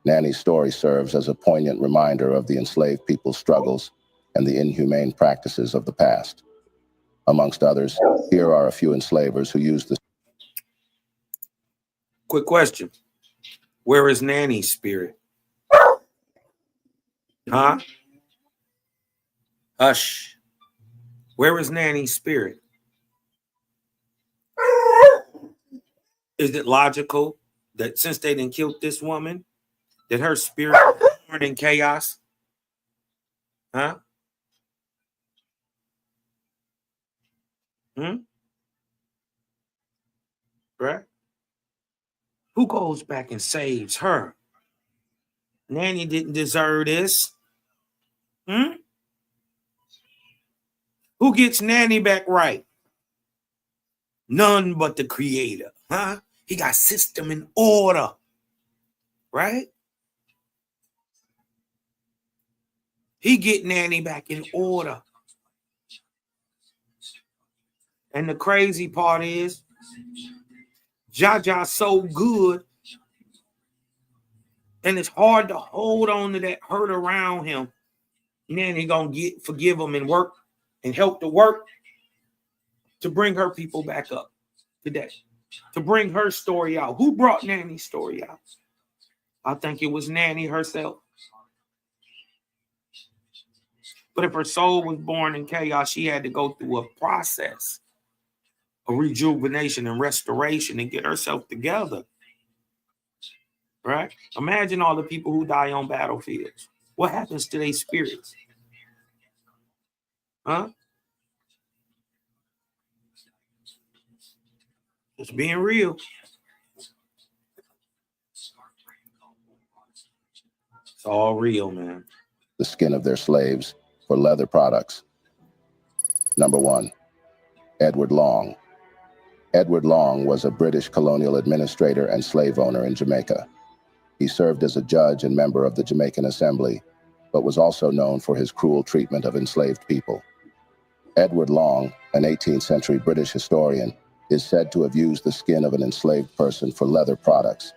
Nanny's story serves as a poignant reminder of the enslaved people's struggles and the inhumane practices of the past. Amongst others, here are a few enslavers who used the... Quick question. Where is Nanny's spirit? Huh? Hush. Where is Nanny's spirit? Is it logical that since they didn't kill this woman, that her spirit is born in chaos? Huh? Right? Who goes back and saves her? Nanny didn't deserve this. Who gets Nanny back right? None but the creator. Huh? He got system in order. Right? He get Nanny back in order. And the crazy part is, Jaja's so good, and it's hard to hold on to that hurt around him. Nanny gonna forgive him and work and help to work to bring her people back up today, to bring her story out. Who brought Nanny's story out? I think it was Nanny herself. But if her soul was born in chaos, she had to go through a process of rejuvenation and restoration and get herself together. Right? Imagine all the people who die on battlefields. What happens to their spirits? Huh? Just being real. It's all real, man. The skin of their slaves for leather products. Number 1, Edward Long. Edward Long was a British colonial administrator and slave owner in Jamaica. He served as a judge and member of the Jamaican Assembly, but was also known for his cruel treatment of enslaved people. Edward Long, an 18th century British historian, is said to have used the skin of an enslaved person for leather products.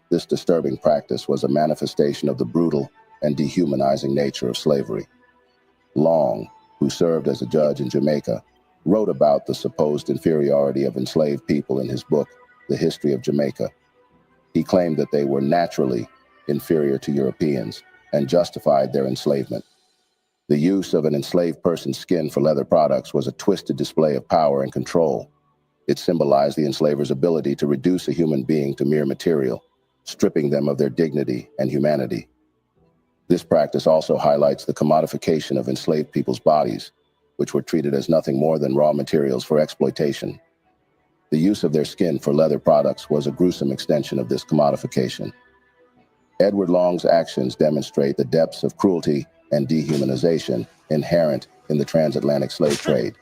This disturbing practice was a manifestation of the brutal and dehumanizing nature of slavery. Long, who served as a judge in Jamaica, wrote about the supposed inferiority of enslaved people in his book, The History of Jamaica. He claimed that they were naturally inferior to Europeans and justified their enslavement. The use of an enslaved person's skin for leather products was a twisted display of power and control. It symbolized the enslaver's ability to reduce a human being to mere material, stripping them of their dignity and humanity. This practice also highlights the commodification of enslaved people's bodies, which were treated as nothing more than raw materials for exploitation. The use of their skin for leather products was a gruesome extension of this commodification. Edward Long's actions demonstrate the depths of cruelty and dehumanization inherent in the transatlantic slave trade.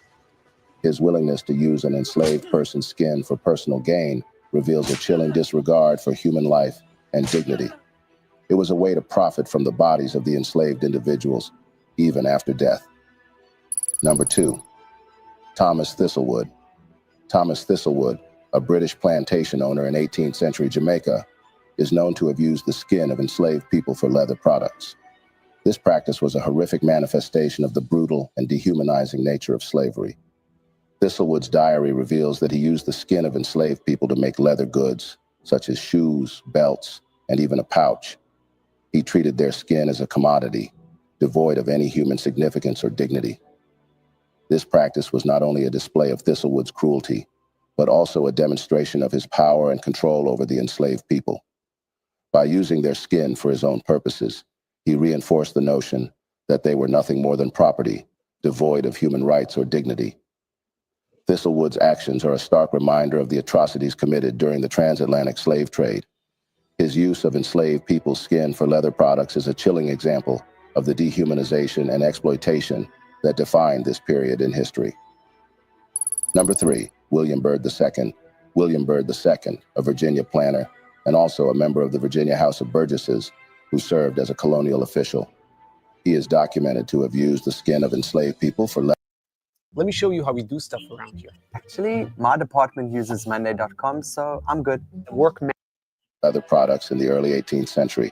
His willingness to use an enslaved person's skin for personal gain reveals a chilling disregard for human life and dignity. It was a way to profit from the bodies of the enslaved individuals, even after death. Number 2, Thomas Thistlewood. Thomas Thistlewood, a British plantation owner in 18th century Jamaica, is known to have used the skin of enslaved people for leather products. This practice was a horrific manifestation of the brutal and dehumanizing nature of slavery. Thistlewood's diary reveals that he used the skin of enslaved people to make leather goods, such as shoes, belts, and even a pouch. He treated their skin as a commodity, devoid of any human significance or dignity. This practice was not only a display of Thistlewood's cruelty, but also a demonstration of his power and control over the enslaved people. By using their skin for his own purposes, he reinforced the notion that they were nothing more than property, devoid of human rights or dignity. Thistlewood's actions are a stark reminder of the atrocities committed during the transatlantic slave trade. His use of enslaved people's skin for leather products is a chilling example of the dehumanization and exploitation that defined this period in history. Number 3, William Byrd II. William Byrd II, a Virginia planter and also a member of the Virginia House of Burgesses, who served as a colonial official. He is documented to have used the skin of enslaved people for leather. Let me show you how we do stuff around here. Actually, my department uses Monday.com, so I'm good. Leather products in the early 18th century.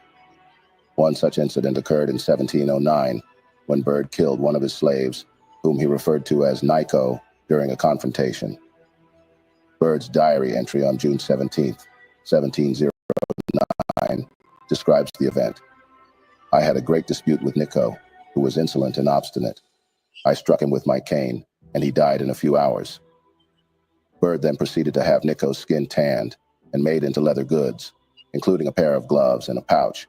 One such incident occurred in 1709 when Byrd killed one of his slaves, whom he referred to as Nico, during a confrontation. Byrd's diary entry on June 17, 1709, describes the event. I had a great dispute with Nico, who was insolent and obstinate. I struck him with my cane, and he died in a few hours. Byrd then proceeded to have Nico's skin tanned and made into leather goods, including a pair of gloves and a pouch.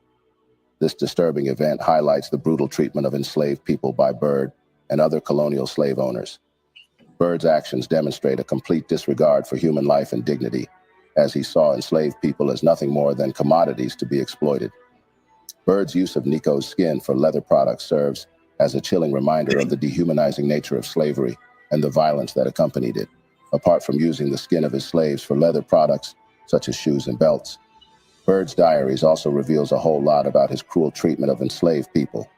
This disturbing event highlights the brutal treatment of enslaved people by Byrd and other colonial slave owners. Byrd's actions demonstrate a complete disregard for human life and dignity, as he saw enslaved people as nothing more than commodities to be exploited. Byrd's use of Nico's skin for leather products serves as a chilling reminder of the dehumanizing nature of slavery and the violence that accompanied it. Apart from using the skin of his slaves for leather products, such as shoes and belts, Byrd's diaries also reveals a whole lot about his cruel treatment of enslaved people,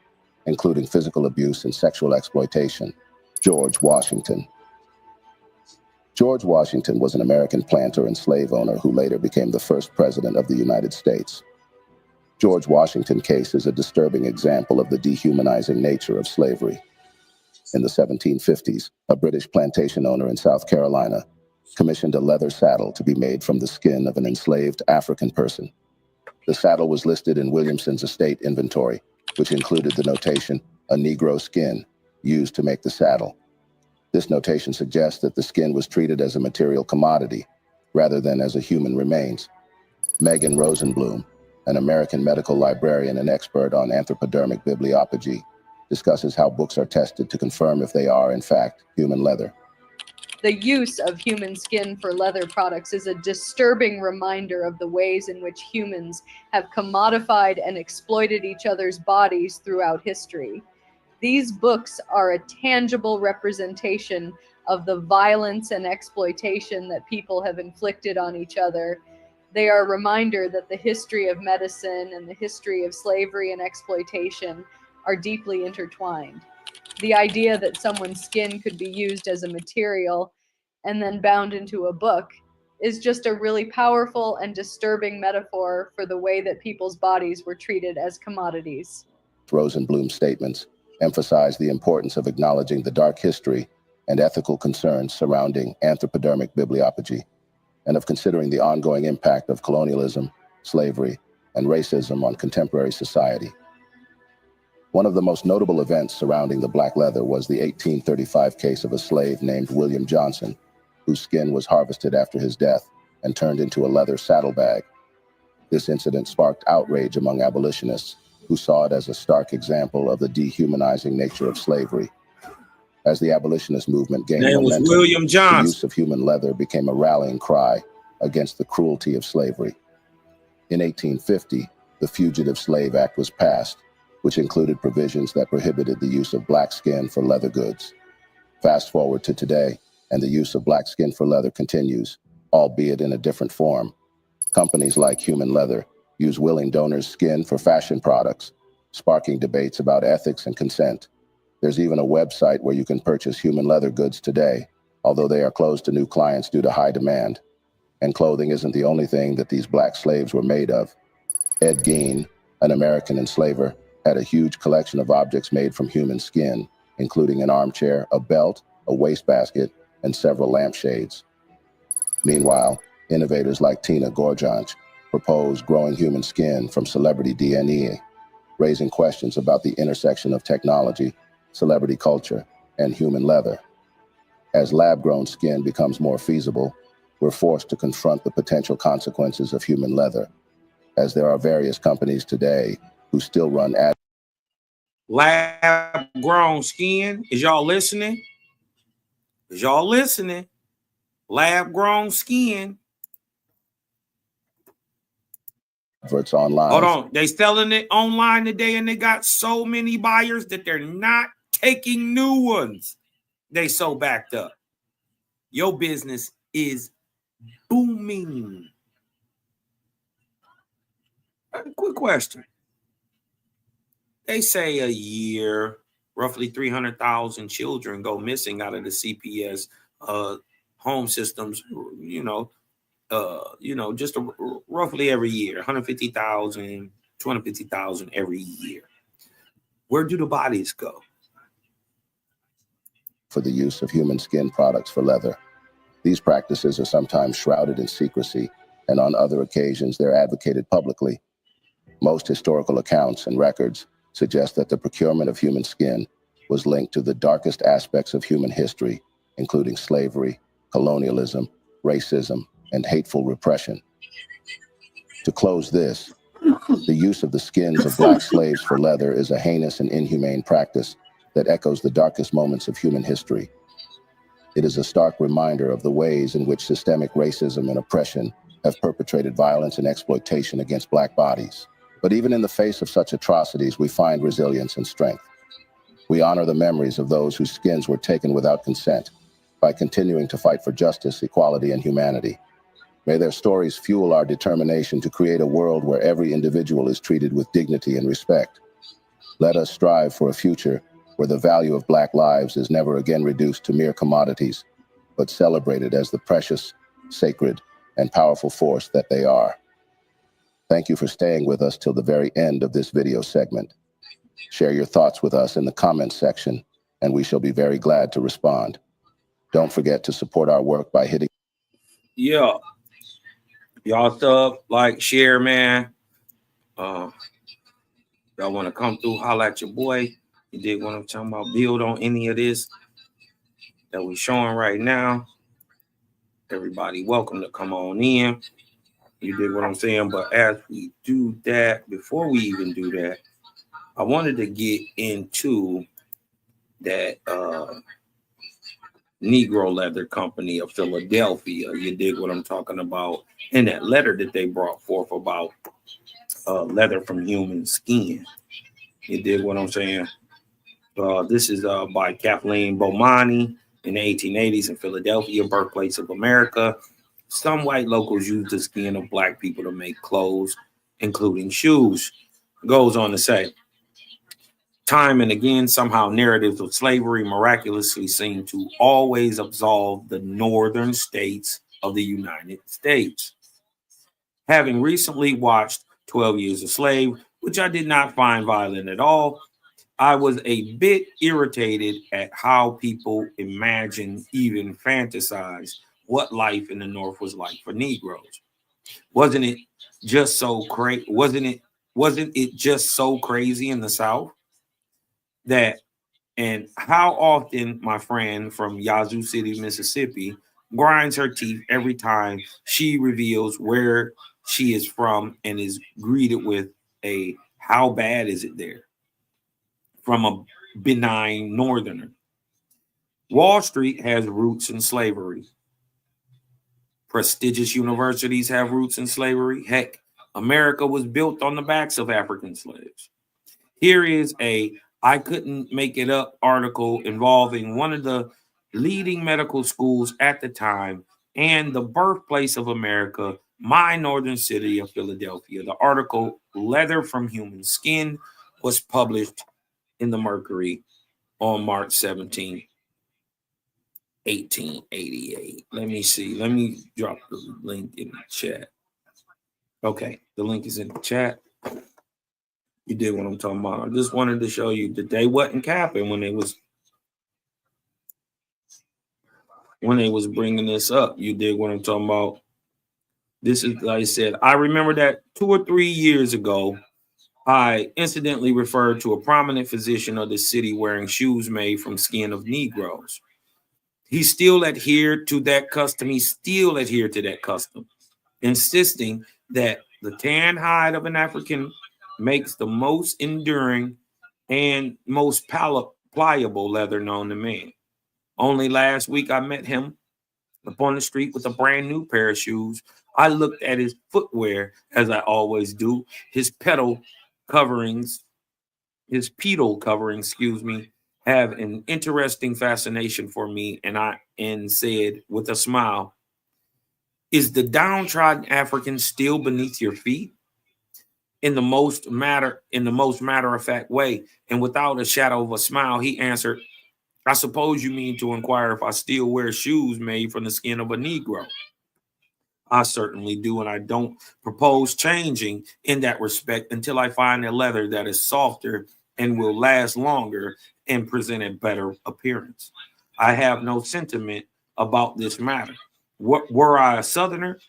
including physical abuse and sexual exploitation. George Washington. George Washington was an American planter and slave owner who later became the first president of the United States. George Washington case is a disturbing example of the dehumanizing nature of slavery. In the 1750s, a British plantation owner in South Carolina commissioned a leather saddle to be made from the skin of an enslaved African person. The saddle was listed in Williamson's estate inventory, which included the notation, a Negro skin used to make the saddle. This notation suggests that the skin was treated as a material commodity rather than as a human remains. Megan Rosenblum, an American medical librarian and expert on anthropodermic bibliophagy, discusses how books are tested to confirm if they are, in fact, human leather. The use of human skin for leather products is a disturbing reminder of the ways in which humans have commodified and exploited each other's bodies throughout history. These books are a tangible representation of the violence and exploitation that people have inflicted on each other. They are a reminder that the history of medicine and the history of slavery and exploitation are deeply intertwined. The idea that someone's skin could be used as a material and then bound into a book is just a really powerful and disturbing metaphor for the way that people's bodies were treated as commodities. Rosenblum's statements emphasize the importance of acknowledging the dark history and ethical concerns surrounding anthropodermic bibliophagy, and of considering the ongoing impact of colonialism, slavery, and racism on contemporary society. One of the most notable events surrounding the black leather was the 1835 case of a slave named William Johnson, whose skin was harvested after his death and turned into a leather saddlebag. This incident sparked outrage among abolitionists, who saw it as a stark example of the dehumanizing nature of slavery. As the abolitionist movement gained momentum, the use of human leather became a rallying cry against the cruelty of slavery. In 1850, the Fugitive Slave Act was passed, which included provisions that prohibited the use of black skin for leather goods. Fast forward to today, and the use of black skin for leather continues, albeit in a different form. Companies like Human Leather use willing donors' skin for fashion products, sparking debates about ethics and consent. There's even a website where you can purchase human leather goods today, although they are closed to new clients due to high demand. And clothing isn't the only thing that these black slaves were made of. Ed Gein, an American enslaver, had a huge collection of objects made from human skin, including an armchair, a belt, a wastebasket, and several lampshades. Meanwhile, innovators like Tina Gorjanc proposed growing human skin from celebrity DNA, raising questions about the intersection of technology, celebrity culture, and human leather. As lab-grown skin becomes more feasible, we're forced to confront the potential consequences of human leather, as there are various companies today who still run ads. Lab-grown skin, is y'all listening? Is y'all listening? Lab-grown skin. Adverts online. Hold on, they selling it online today, and they got so many buyers that they're not taking new ones. They so backed up. Your business is booming. Quick question. They say a year, roughly 300,000 children go missing out of the CPS home systems, just roughly every year, 150,000, 250,000 every year. Where do the bodies go? For the use of human skin products for leather. These practices are sometimes shrouded in secrecy, and on other occasions they're advocated publicly. Most historical accounts and records suggest that the procurement of human skin was linked to the darkest aspects of human history, including slavery, colonialism, racism, and hateful repression. To close this, the use of the skins of black slaves for leather is a heinous and inhumane practice that echoes the darkest moments of human history. It is a stark reminder of the ways in which systemic racism and oppression have perpetrated violence and exploitation against black bodies. But even in the face of such atrocities, we find resilience and strength. We honor the memories of those whose skins were taken without consent by continuing to fight for justice, equality, and humanity. May their stories fuel our determination to create a world where every individual is treated with dignity and respect. Let us strive for a future where the value of black lives is never again reduced to mere commodities, but celebrated as the precious, sacred, and powerful force that they are. Thank you for staying with us till the very end of this video segment. Share your thoughts with us in the comments section, and we shall be very glad to respond. Don't forget to support our work by hitting. Yeah. Y'all sub, like, share, man. Y'all want to come through, holla at your boy. You dig what I'm talking about? Build on any of this that we're showing right now. Everybody welcome to come on in. You dig what I'm saying? But as we do that, before we even do that, I wanted to get into that Negro Leather Company of Philadelphia. You dig what I'm talking about? And that letter that they brought forth about leather from human skin. You dig what I'm saying? This is by Kathleen Bomani in the 1880s in Philadelphia, birthplace of America. Some white locals used the skin of black people to make clothes, including shoes. Goes on to say, time and again, somehow narratives of slavery miraculously seem to always absolve the northern states of the United States. Having recently watched 12 Years a Slave, which I did not find violent at all, I was a bit irritated at how people imagine, even fantasize, what life in the North was like for Negroes. Wasn't it just so crazy? Wasn't it just so crazy in the South that? And how often my friend from Yazoo City, Mississippi, grinds her teeth every time she reveals where she is from and is greeted with a "How bad is it there?" from a benign northerner. Wall Street has roots in slavery. Prestigious universities have roots in slavery. Heck, America was built on the backs of African slaves. Here is a "I couldn't make it up" article involving one of the leading medical schools at the time and the birthplace of America, my northern city of Philadelphia. The article, "Leather from Human Skin," was published in the Mercury on March 17, 1888. Let me see. Let me drop the link in the chat. Okay, the link is in the chat. You did what I'm talking about. I just wanted to show you that they wasn't capping when they was bringing this up. You did what I'm talking about. This is, like I said, I remember that 2 or 3 years ago, I incidentally referred to a prominent physician of the city wearing shoes made from skin of Negroes. He still adhered to that custom. Insisting that the tan hide of an African makes the most enduring and most pliable leather known to man. Only last week I met him upon the street with a brand new pair of shoes. I looked at his footwear, as I always do. His pedal coverings, have an interesting fascination for me, and said with a smile, "Is the downtrodden African still beneath your feet?" In the most matter-of-fact way, and without a shadow of a smile, he answered, "I suppose you mean to inquire if I still wear shoes made from the skin of a Negro." I certainly do, and I don't propose changing in that respect until I find a leather that is softer and will last longer and present a better appearance. I have no sentiment about this matter. Were I a Southerner,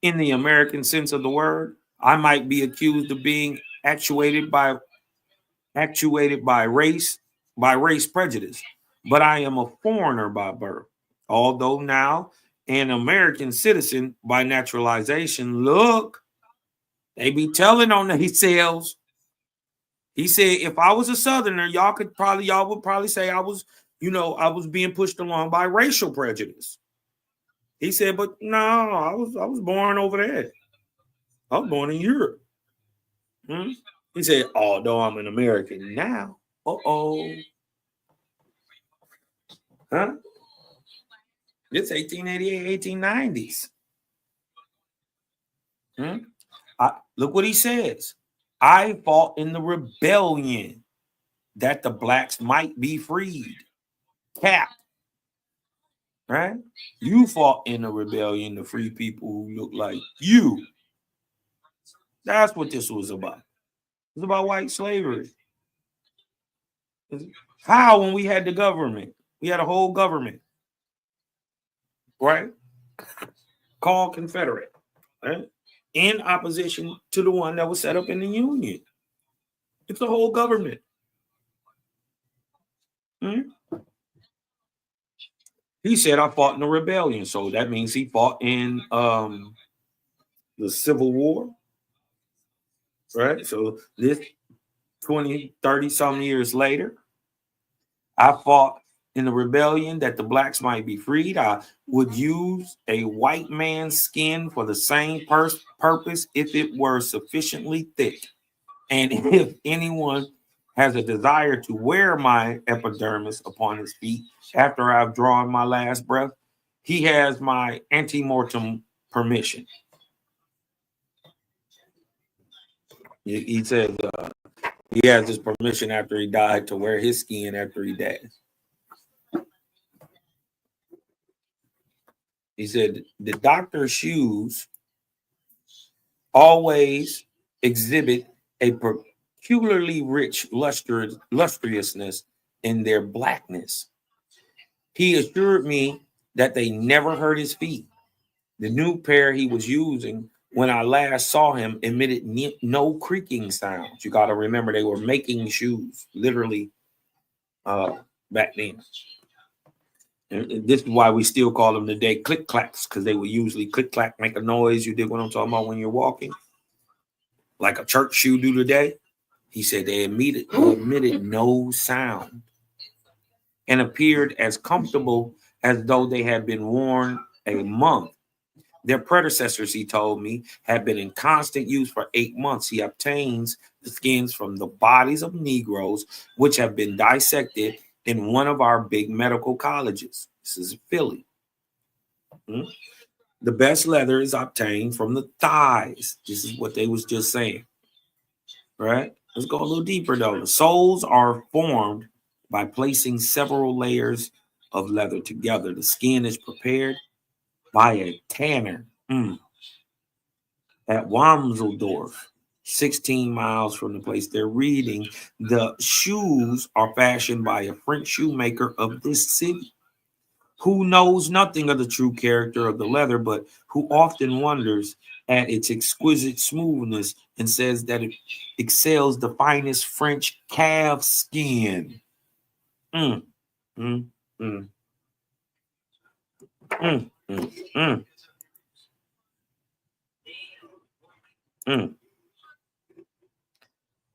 in the American sense of the word, I might be accused of being actuated by race prejudice, but I am a foreigner by birth, although now an American citizen by naturalization. Look, they be telling on themselves. He said, if I was a Southerner, y'all would probably say I was being pushed along by racial prejudice. He said, but no, I was born over there. I was born in Europe. He said, although I'm an American now. Huh? It's 1888, 1890s. Look what he says. I fought in the rebellion that the blacks might be freed. Cap. Right? You fought in the rebellion to free people who look like you. That's what this was about. It was about white slavery. How, when we had the government, we had a whole government, right? Called Confederate, right? In opposition to the one that was set up in the Union. It's a whole government. He said, I fought in the rebellion. So that means he fought in the Civil War, right? So this 20, 30 some years later, I fought in the rebellion that the blacks might be freed. I would use a white man's skin for the same purpose if it were sufficiently thick. And if anyone has a desire to wear my epidermis upon his feet after I've drawn my last breath, he has my ante-mortem permission. He says he has his permission after he died to wear his skin after he died. He said the doctor's shoes always exhibit a peculiarly rich lustriousness in their blackness. He assured me that they never hurt his feet. The new pair he was using when I last saw him emitted no creaking sounds. You got to remember they were making shoes literally back then. And this is why we still call them today click clacks, because they would usually click clack, make a noise. You dig what I'm talking about when you're walking, like a church shoe do today. He said they emitted no sound and appeared as comfortable as though they had been worn a month. Their predecessors, he told me, had been in constant use for 8 months. He obtains the skins from the bodies of Negroes, which have been dissected in one of our big medical colleges. This is Philly. The best leather is obtained from the thighs. This is what they was just saying. Right? Let's go a little deeper, though. The soles are formed by placing several layers of leather together. The skin is prepared by a tanner at Wamseldorf, 16 miles from the place they're reading. The shoes are fashioned by a French shoemaker of this city who knows nothing of the true character of the leather, but who often wonders at its exquisite smoothness and says that it excels the finest French calf skin. Mm, mm, mm. Mm, mm, mm. Mm.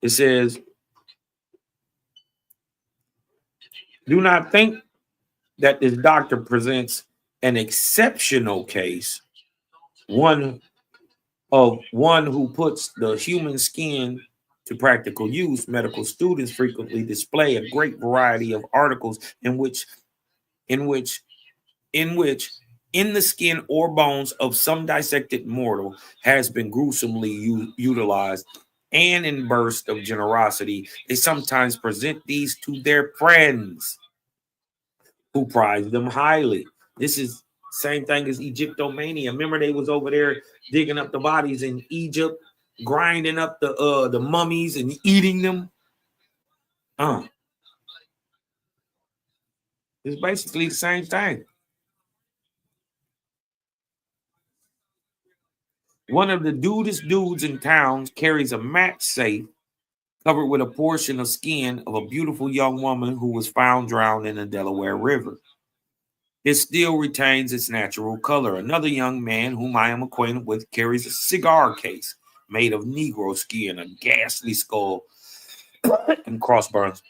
It says, do not think that this doctor presents an exceptional case, one who puts the human skin to practical use. Medical students frequently display a great variety of articles in the skin or bones of some dissected mortal has been gruesomely utilized. And in bursts of generosity, they sometimes present these to their friends who prize them highly. This is same thing as Egyptomania. Remember, they was over there digging up the bodies in Egypt, grinding up the mummies and eating them. It's basically the same thing. One of the dudest dudes in town carries a match safe covered with a portion of skin of a beautiful young woman who was found drowned in the Delaware River. It still retains its natural color. Another young man whom I am acquainted with carries a cigar case made of Negro skin. A ghastly skull and crossbones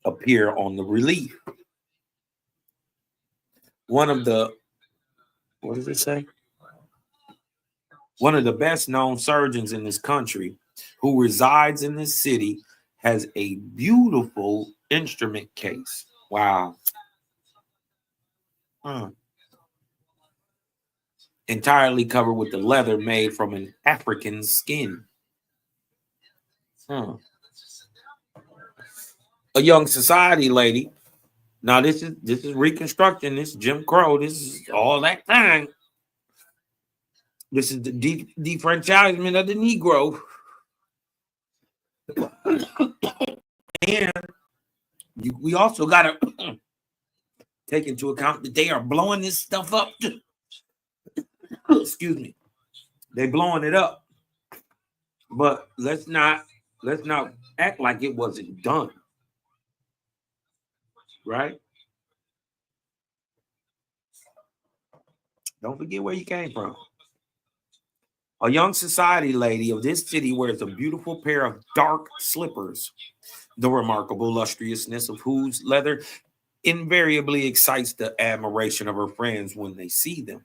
appear on the relief. What does it say? One of the best known surgeons in this country who resides in this city has a beautiful instrument case. Wow. Entirely covered with the leather made from an African skin. A young society lady. Now this is Reconstruction. This is Jim Crow. This is all that time. This is the defranchisement of the Negro. And we also got to take into account that they are blowing this stuff up. Excuse me. They're blowing it up. But let's not act like it wasn't done. right? Don't forget where you came from. A young society lady of this city wears a beautiful pair of dark slippers, the remarkable lustriousness of whose leather invariably excites the admiration of her friends when they see them.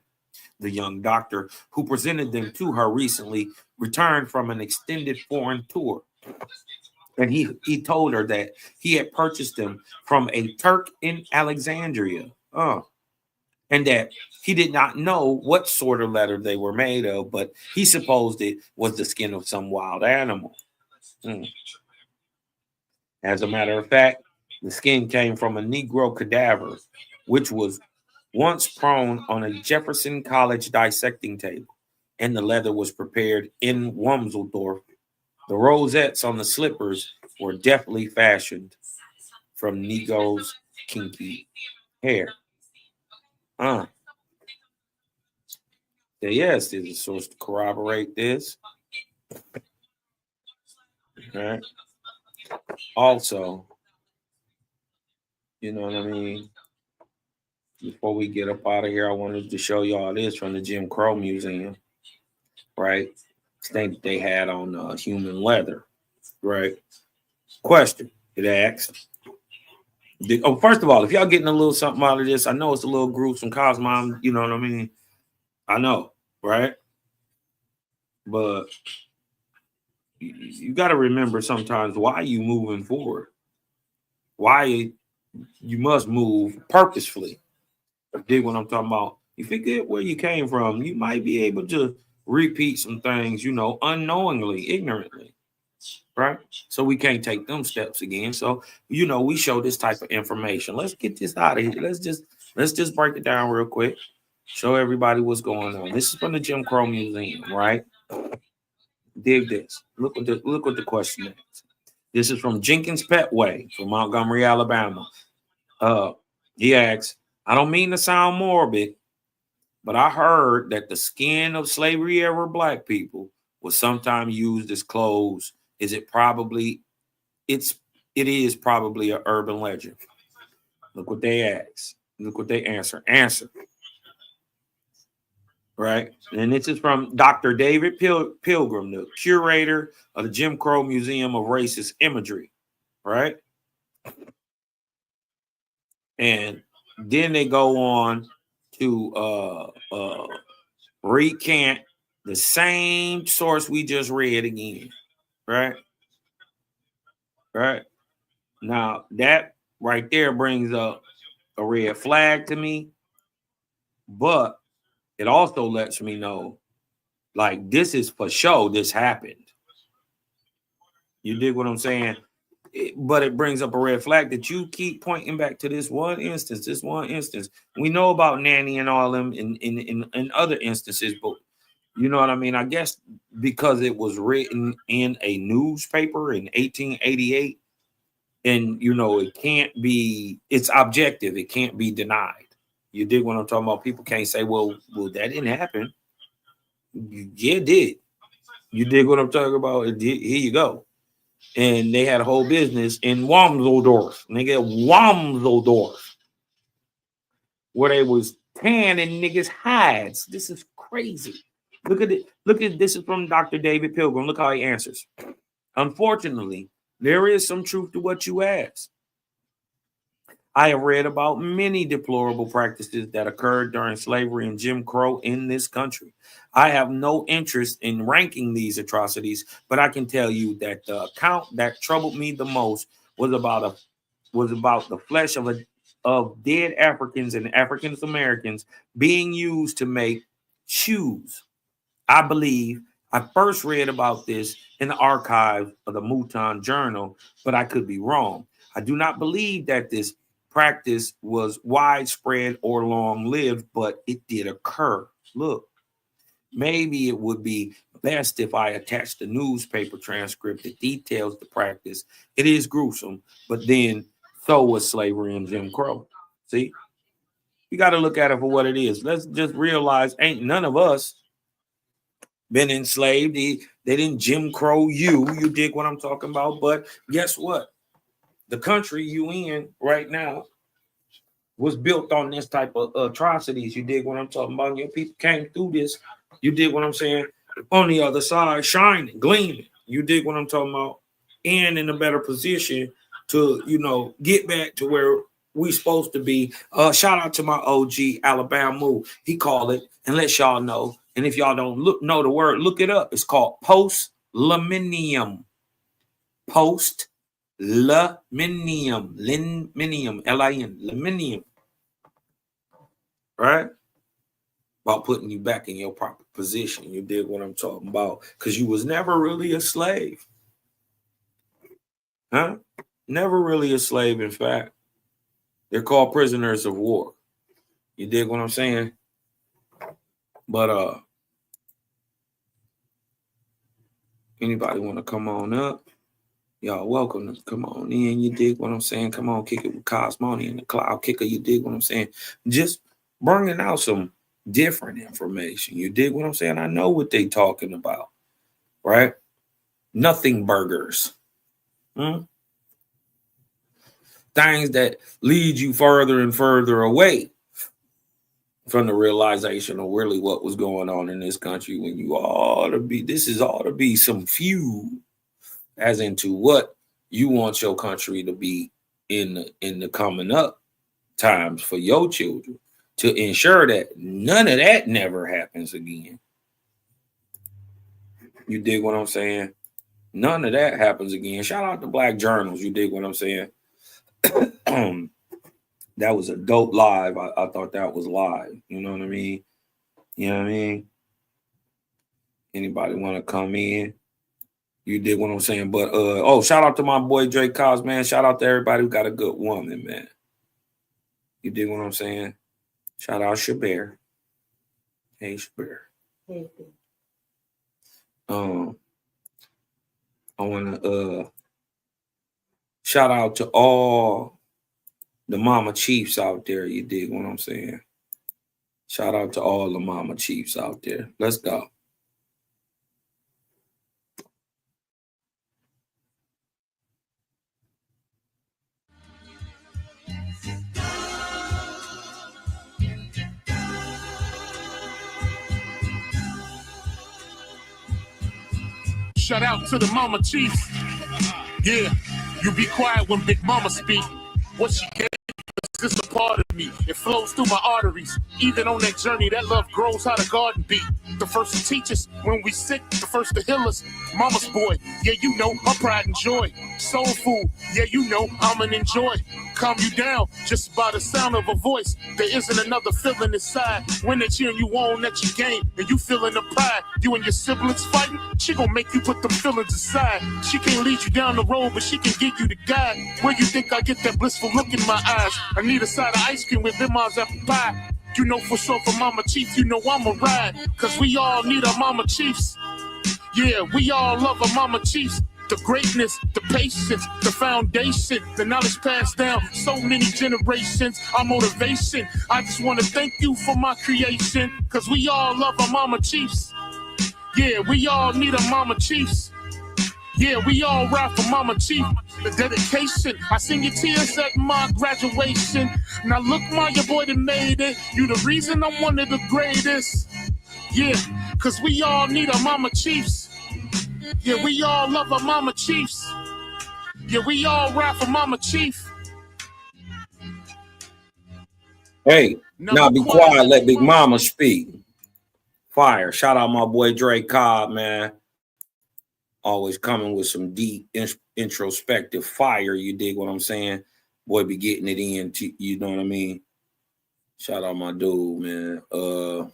The young doctor who presented them to her recently returned from an extended foreign tour. And he told her that he had purchased them from a Turk in Alexandria. Oh, and that he did not know what sort of leather they were made of, but he supposed it was the skin of some wild animal. As a matter of fact, the skin came from a Negro cadaver, which was once prone on a Jefferson College dissecting table, and the leather was prepared in Wamsledorf. The rosettes on the slippers were deftly fashioned from Negro's kinky hair. Yes, there's a source to corroborate this. Okay. Also, you know what I mean? Before we get up out of here, I wanted to show y'all this from the Jim Crow Museum, right? Thing that they had on human leather, right? Question it asks. First of all, if y'all getting a little something out of this, I know it's a little gruesome, Cosmom, you know what I mean? I know, right? But you got to remember sometimes why you moving forward, why you must move purposefully. Dig what I'm talking about? You forget where you came from, you might be able to repeat some things, you know, unknowingly, ignorantly, right? So we can't take them steps again. So, you know, we show this type of information. Let's get this out of here. Let's just break it down real quick. Show everybody what's going on. This is from the Jim Crow Museum, right? Dig this. Look what the question is. This is from Jenkins Petway from Montgomery, Alabama. He asks, I don't mean to sound morbid, but I heard that the skin of slavery era black people was sometimes used as clothes. It is probably an urban legend. Look what they ask. Look what they answer. Right? And this is from Dr. David Pilgrim, the curator of the Jim Crow Museum of Racist Imagery. Right? And then they go on to recant the same source we just read again. Right? Right? Now, that right there brings up a red flag to me, but it also lets me know, like, this is for sure, this happened. You dig what I'm saying? But it brings up a red flag that you keep pointing back to this one instance. We know about Nanny and all them in other instances, but you know what I mean? I guess because it was written in a newspaper in 1888, and you know, it's objective, it can't be denied. You dig what I'm talking about? People can't say, well, that didn't happen. Yeah, it did. You dig what I'm talking about? Here you go. And they had a whole business in Wamsledorf, where they was tanning niggas' hides. This is crazy. Look at it. This is from Dr. David Pilgrim. Look how he answers. Unfortunately, there is some truth to what you asked. I have read about many deplorable practices that occurred during slavery and Jim Crow in this country. I have no interest in ranking these atrocities, but I can tell you that the account that troubled me the most was about the flesh of dead Africans and African Americans being used to make shoes. I believe I first read about this in the archive of the Mouton Journal, but I could be wrong. I do not believe that this practice was widespread or long-lived, but it did occur. Look, maybe it would be best if I attached the newspaper transcript that details the practice. It is gruesome, but then so was slavery and Jim Crow. See, you got to look at it for what it is. Let's just realize ain't none of us been enslaved. They didn't Jim Crow you. You dig what I'm talking about? But guess what? The country you in right now was built on this type of atrocities. You dig what I'm talking about? And your people came through this. You dig what I'm saying? On the other side, shining, gleaming. You dig what I'm talking about? And in a better position to, you know, get back to where we supposed to be. Shout out to my OG Alabama. He called it and let y'all know. And if y'all don't know the word, look it up. It's called post-luminium. Post-luminium. Liminium. L-I-N. Luminium. Right? About putting you back in your proper position. You did what I'm talking about. Because you was never really a slave. Huh? Never really a slave, in fact. They're called prisoners of war. You dig what I'm saying? But anybody want to come on up? Y'all welcome to come on in. You dig what I'm saying? Come on, kick it with Cosmoni and the Cloud Kicker. You dig what I'm saying? Just bringing out some different information. You dig what I'm saying? I know what they talking about, right? Nothing burgers. Things that lead you further and further away from the realization of really what was going on in this country when you ought to be, this is ought to be some fuel as into what you want your country to be in the coming up times for your children to ensure that none of that never happens again. You dig what I'm saying? None of that happens again. Shout out to Black Journals. You dig what I'm saying? That was a dope live. I thought that was live. You know what I mean? You know what I mean? Anybody want to come in? You did what I'm saying. But shout out to my boy Drake Cos, man. Shout out to everybody who got a good woman, man. You did what I'm saying? Shout out Shabir. Hey Shabir. Hey. I wanna shout out to all the mama chiefs out there. You dig what I'm saying? Shout out to all the mama chiefs out there. Let's go. Shout out to the mama chiefs. Yeah, you be quiet when Big Mama speak. What she gave us is a part of me. It flows through my arteries. Even on that journey, that love grows how the garden be. The first to teach us when we sick, the first to heal us. Mama's boy, yeah, you know, my pride and joy. Soul food, yeah, you know, I'm an enjoy. Calm you down just by the sound of a voice. There isn't another feeling inside. When they cheering you on at your game and you feeling the pride. You and your siblings fighting, she gon' make you put them feelings aside. She can't lead you down the road, but she can give you the guide. Where you think I get that blissful look in my eyes? I need a side of ice cream with them eyes apple pie. You know for sure for Mama Chief, you know I'ma ride. Cause we all need our Mama Chiefs. Yeah, we all love our Mama Chiefs. The greatness, the patience, the foundation, the knowledge passed down so many generations, our motivation. I just want to thank you for my creation, cause we all love our Mama Chiefs. Yeah, we all need our Mama Chiefs. Yeah, we all ride for Mama Chief. The dedication, I seen your tears at my graduation. Now look, Ma, your boy that made it. You the reason I'm one of the greatest. Yeah, cause we all need our Mama Chiefs. Yeah, we all love our Mama Chiefs. Yeah, we all ride for Mama Chief. Hey, now be quiet, let Big Mama speak. Fire. Shout out my boy Drake Cobb, man. Always coming with some deep introspective fire. You dig what I'm saying? Boy be getting it in, you know what I mean? Shout out my dude, man. Oh,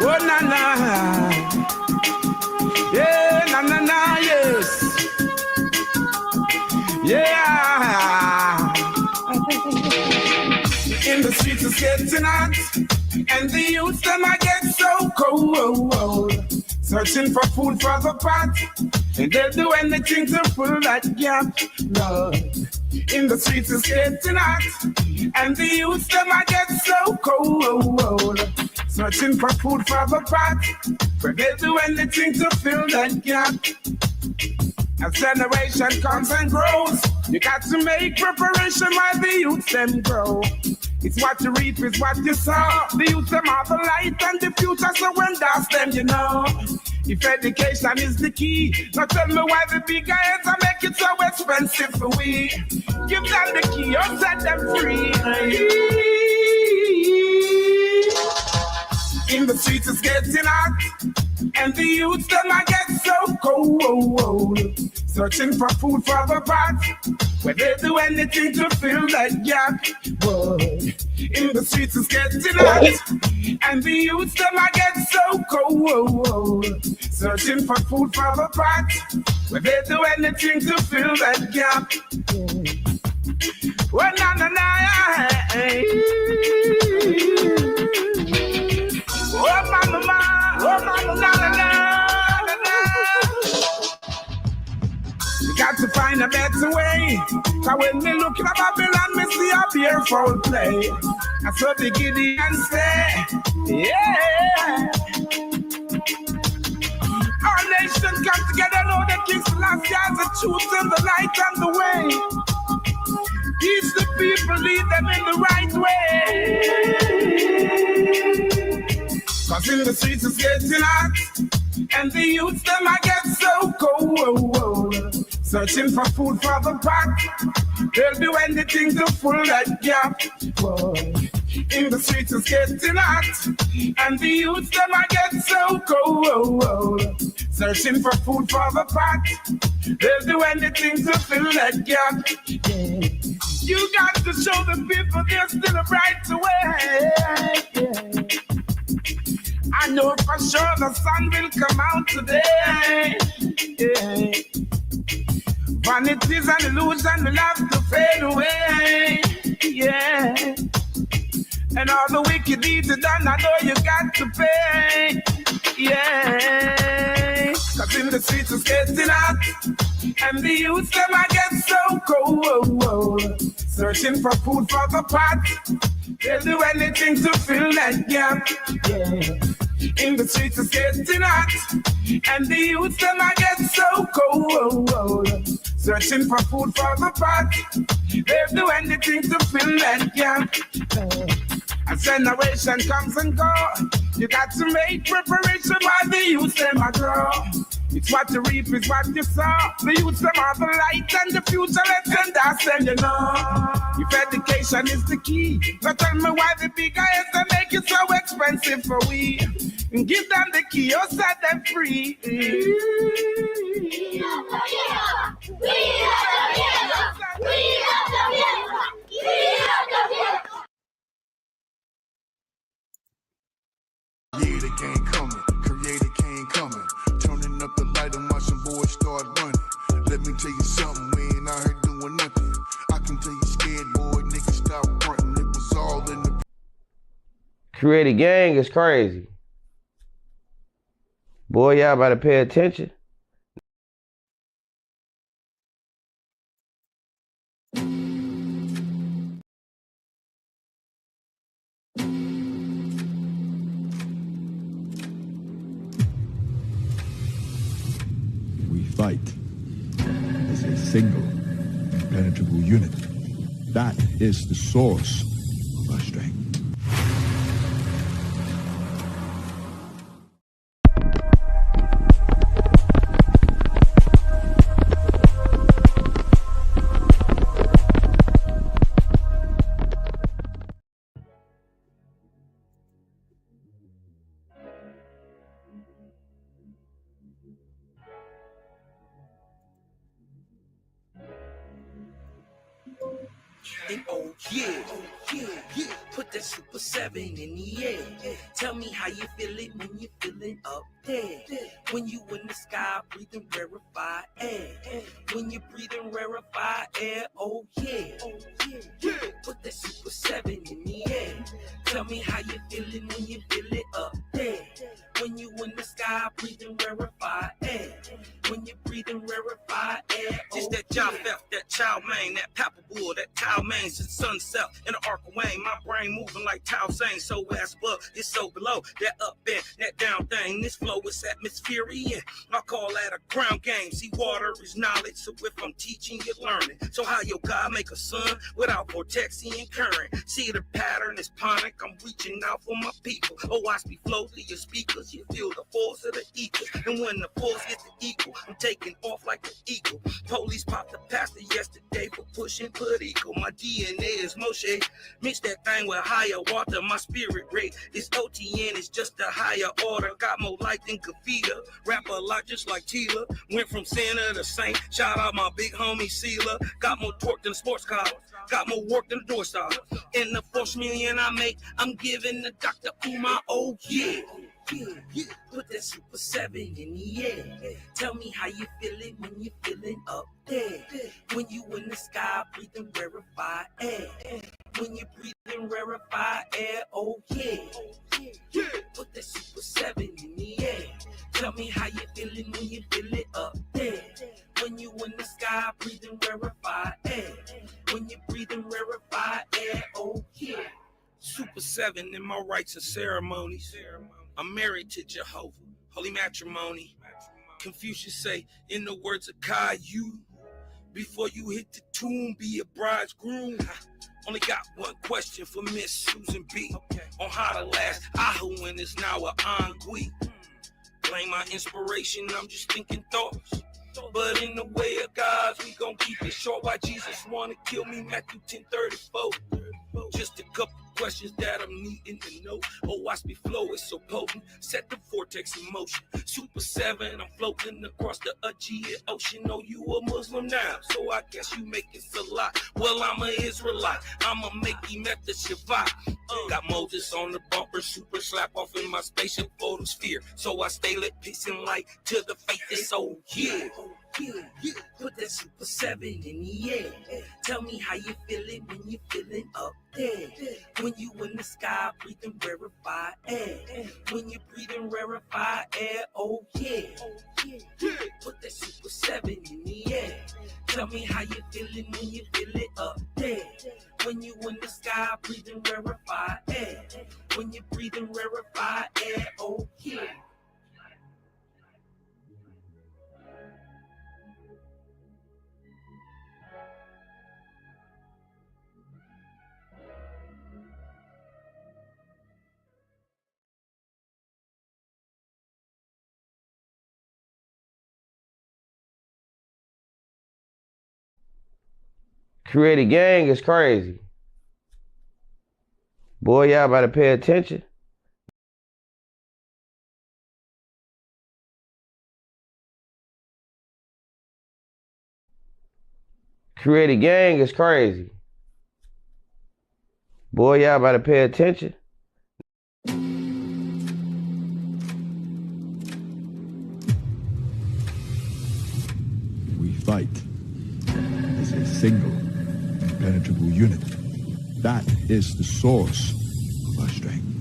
na, na. Yeah, na, na, na, yes. Yeah. In the streets it's getting hot, and the youth them I get so cold. Searching for food for the pot, and they'll do anything to fill that gap. Lord. In the streets it's getting hot, and the youth them I get so cold. Searching for food for the pot, but they'll do anything to fill that gap. As generation comes and grows, you got to make preparation while the youth them grow. It's what you reap, it's what you sow. The youth them are the light and the future, so when that's them, you know. If education is the key, now tell me why the big heads are make it so expensive for we. Give them the key or set them free. In the streets it's getting hot, and the youths them I get so cold. Searching for food for the pot, where they do anything to fill that gap. Whoa. In the streets it's getting hot, and the youths them I get so cold. Searching for food for the pot, where they do anything to fill that gap. Well, na. Oh, mama, na. You got to find a better way. Cause when me look at Babylon, me see a fearful play. I saw the Gideon say, yeah. Our nation come together, know that King Selassie has the truth and the light and the way. Teach the people, lead them in the right way. Cause in the streets it's getting hot, and the youths them I get so cold. Searching for food for the pot, they'll do anything to fill that gap. Whoa. In the streets it's getting hot, and the youths them I get so cold. Searching for food for the pot, they'll do anything to fill that gap. Yeah. You got to show the people there's still a bright way. Yeah. I know for sure the sun will come out today. Yeah. Vanity is an illusion, will have to fade away. Yeah. And all the wicked deeds are done, I know you got to pay. Yeah. Cause in the streets it's getting hot, and the youths them I get so cold. Searching for food for the pot, they'll do anything to fill that gap. Yeah. In the streets it's getting hot, and the youths them I get so cold. Searching for food for the pot, they'll do anything to fill that gap. As generation comes and go, you got to make preparation while the youths them I grow. It's what you reap, it's what you sow. The youths them are the light and the future, let's send us them, you know. If education is the key, now tell me why the big heads they make it so expensive for we. And give them the key or set them free. Yeah, the game coming, creator king coming. Turning up the light and watching boys start running. Let me tell you something, we ain't out here doing nothing. I can tell you scared, boy, niggas stop fronting. It was all in the... Create a gang is crazy. Boy, y'all better pay attention. Fight as a single, impenetrable unit. That is the source of our strength. And oh yeah, put that Super 7 in the air. Tell me how you feel it when you feeling up there. When you in the sky breathing rarefied air. When you breathing rarefied air, oh yeah. Put that Super 7 in the air. Tell me how you feeling when you feel it up there. When you in the sky breathing rarefied air. When you breathing rarefied air, Just that job theft, that child main, that palpable wool, that towel main since sunset in the arc of Wayne. My brain moving like Tao saying, so as above, it's so below. That up and that down thing. This flow is atmospheric. I call that a ground game. See, water is knowledge, so if I'm teaching, you're learning. So how your God make a sun without vortexing and current? See, the pattern is ponic. I'm reaching out for my people. Oh, watch me flow through your speakers. You feel the force of the equal. And when the force gets the equal, I'm taking off like an eagle. Police popped the pastor yesterday for pushing put equal. My DNA is Moshe. Mix that thing with higher water. My spirit rate is OTN. It's just a higher order. Got more light than Kavita. Rap a lot just like Tila. Went from sinner to saint. Shout out my big homie Sealer. Got more torque than a sports car. Got more work than a door star. In the 4 million I make, I'm giving the Dr. Umar, oh yeah. Yeah. Put that Super 7 in the air. Tell me how you feeling when you feeling up there. When you in the sky, breathing rarefied air. When you breathing rarefied air, oh yeah. Put that Super 7 in the air. Tell me how you feeling when you feel it up there. When you in the sky, breathing rarefied air. When you breathing rarefied air, oh yeah. Super 7 in my rites and ceremonies. I'm married to Jehovah, holy matrimony. Confucius say, in the words of Kai, you, before you hit the tomb, be a bridegroom. Only got one question for Miss Susan B. On how to last Ahuin is now a angui. Blame my inspiration, I'm just thinking thoughts. But in the way of God's, we gon' keep it short. Why Jesus wanna kill me, Matthew 10:34. Just a couple questions that I'm needing to know. Oh, watch me flow, it's so potent. Set the vortex in motion. Super 7, I'm floating across the Aegean Ocean. Oh, you a Muslim now, so I guess you making salat. Well, I'm an Israelite. I'ma make him at the Shabbat. Got Moses on the bumper, super slap off in my spaceship photosphere. So I stay lit, peace and light to the faith is so yeah. Put that Super 7 in the air. Tell me how you feeling when you feeling up there. When you in the sky, breathing rarefied air. When you breathing rarefied air, oh yeah. Put that Super 7 in the air. Tell me how you feeling when you feel it up there. When you in the sky, breathing rarefied air. When you breathing rarefied air, oh yeah. Create a gang is crazy. Boy, y'all better pay attention. Create a gang is crazy. Boy, y'all better pay attention. We fight as a single, impenetrable unit. That is the source of our strength.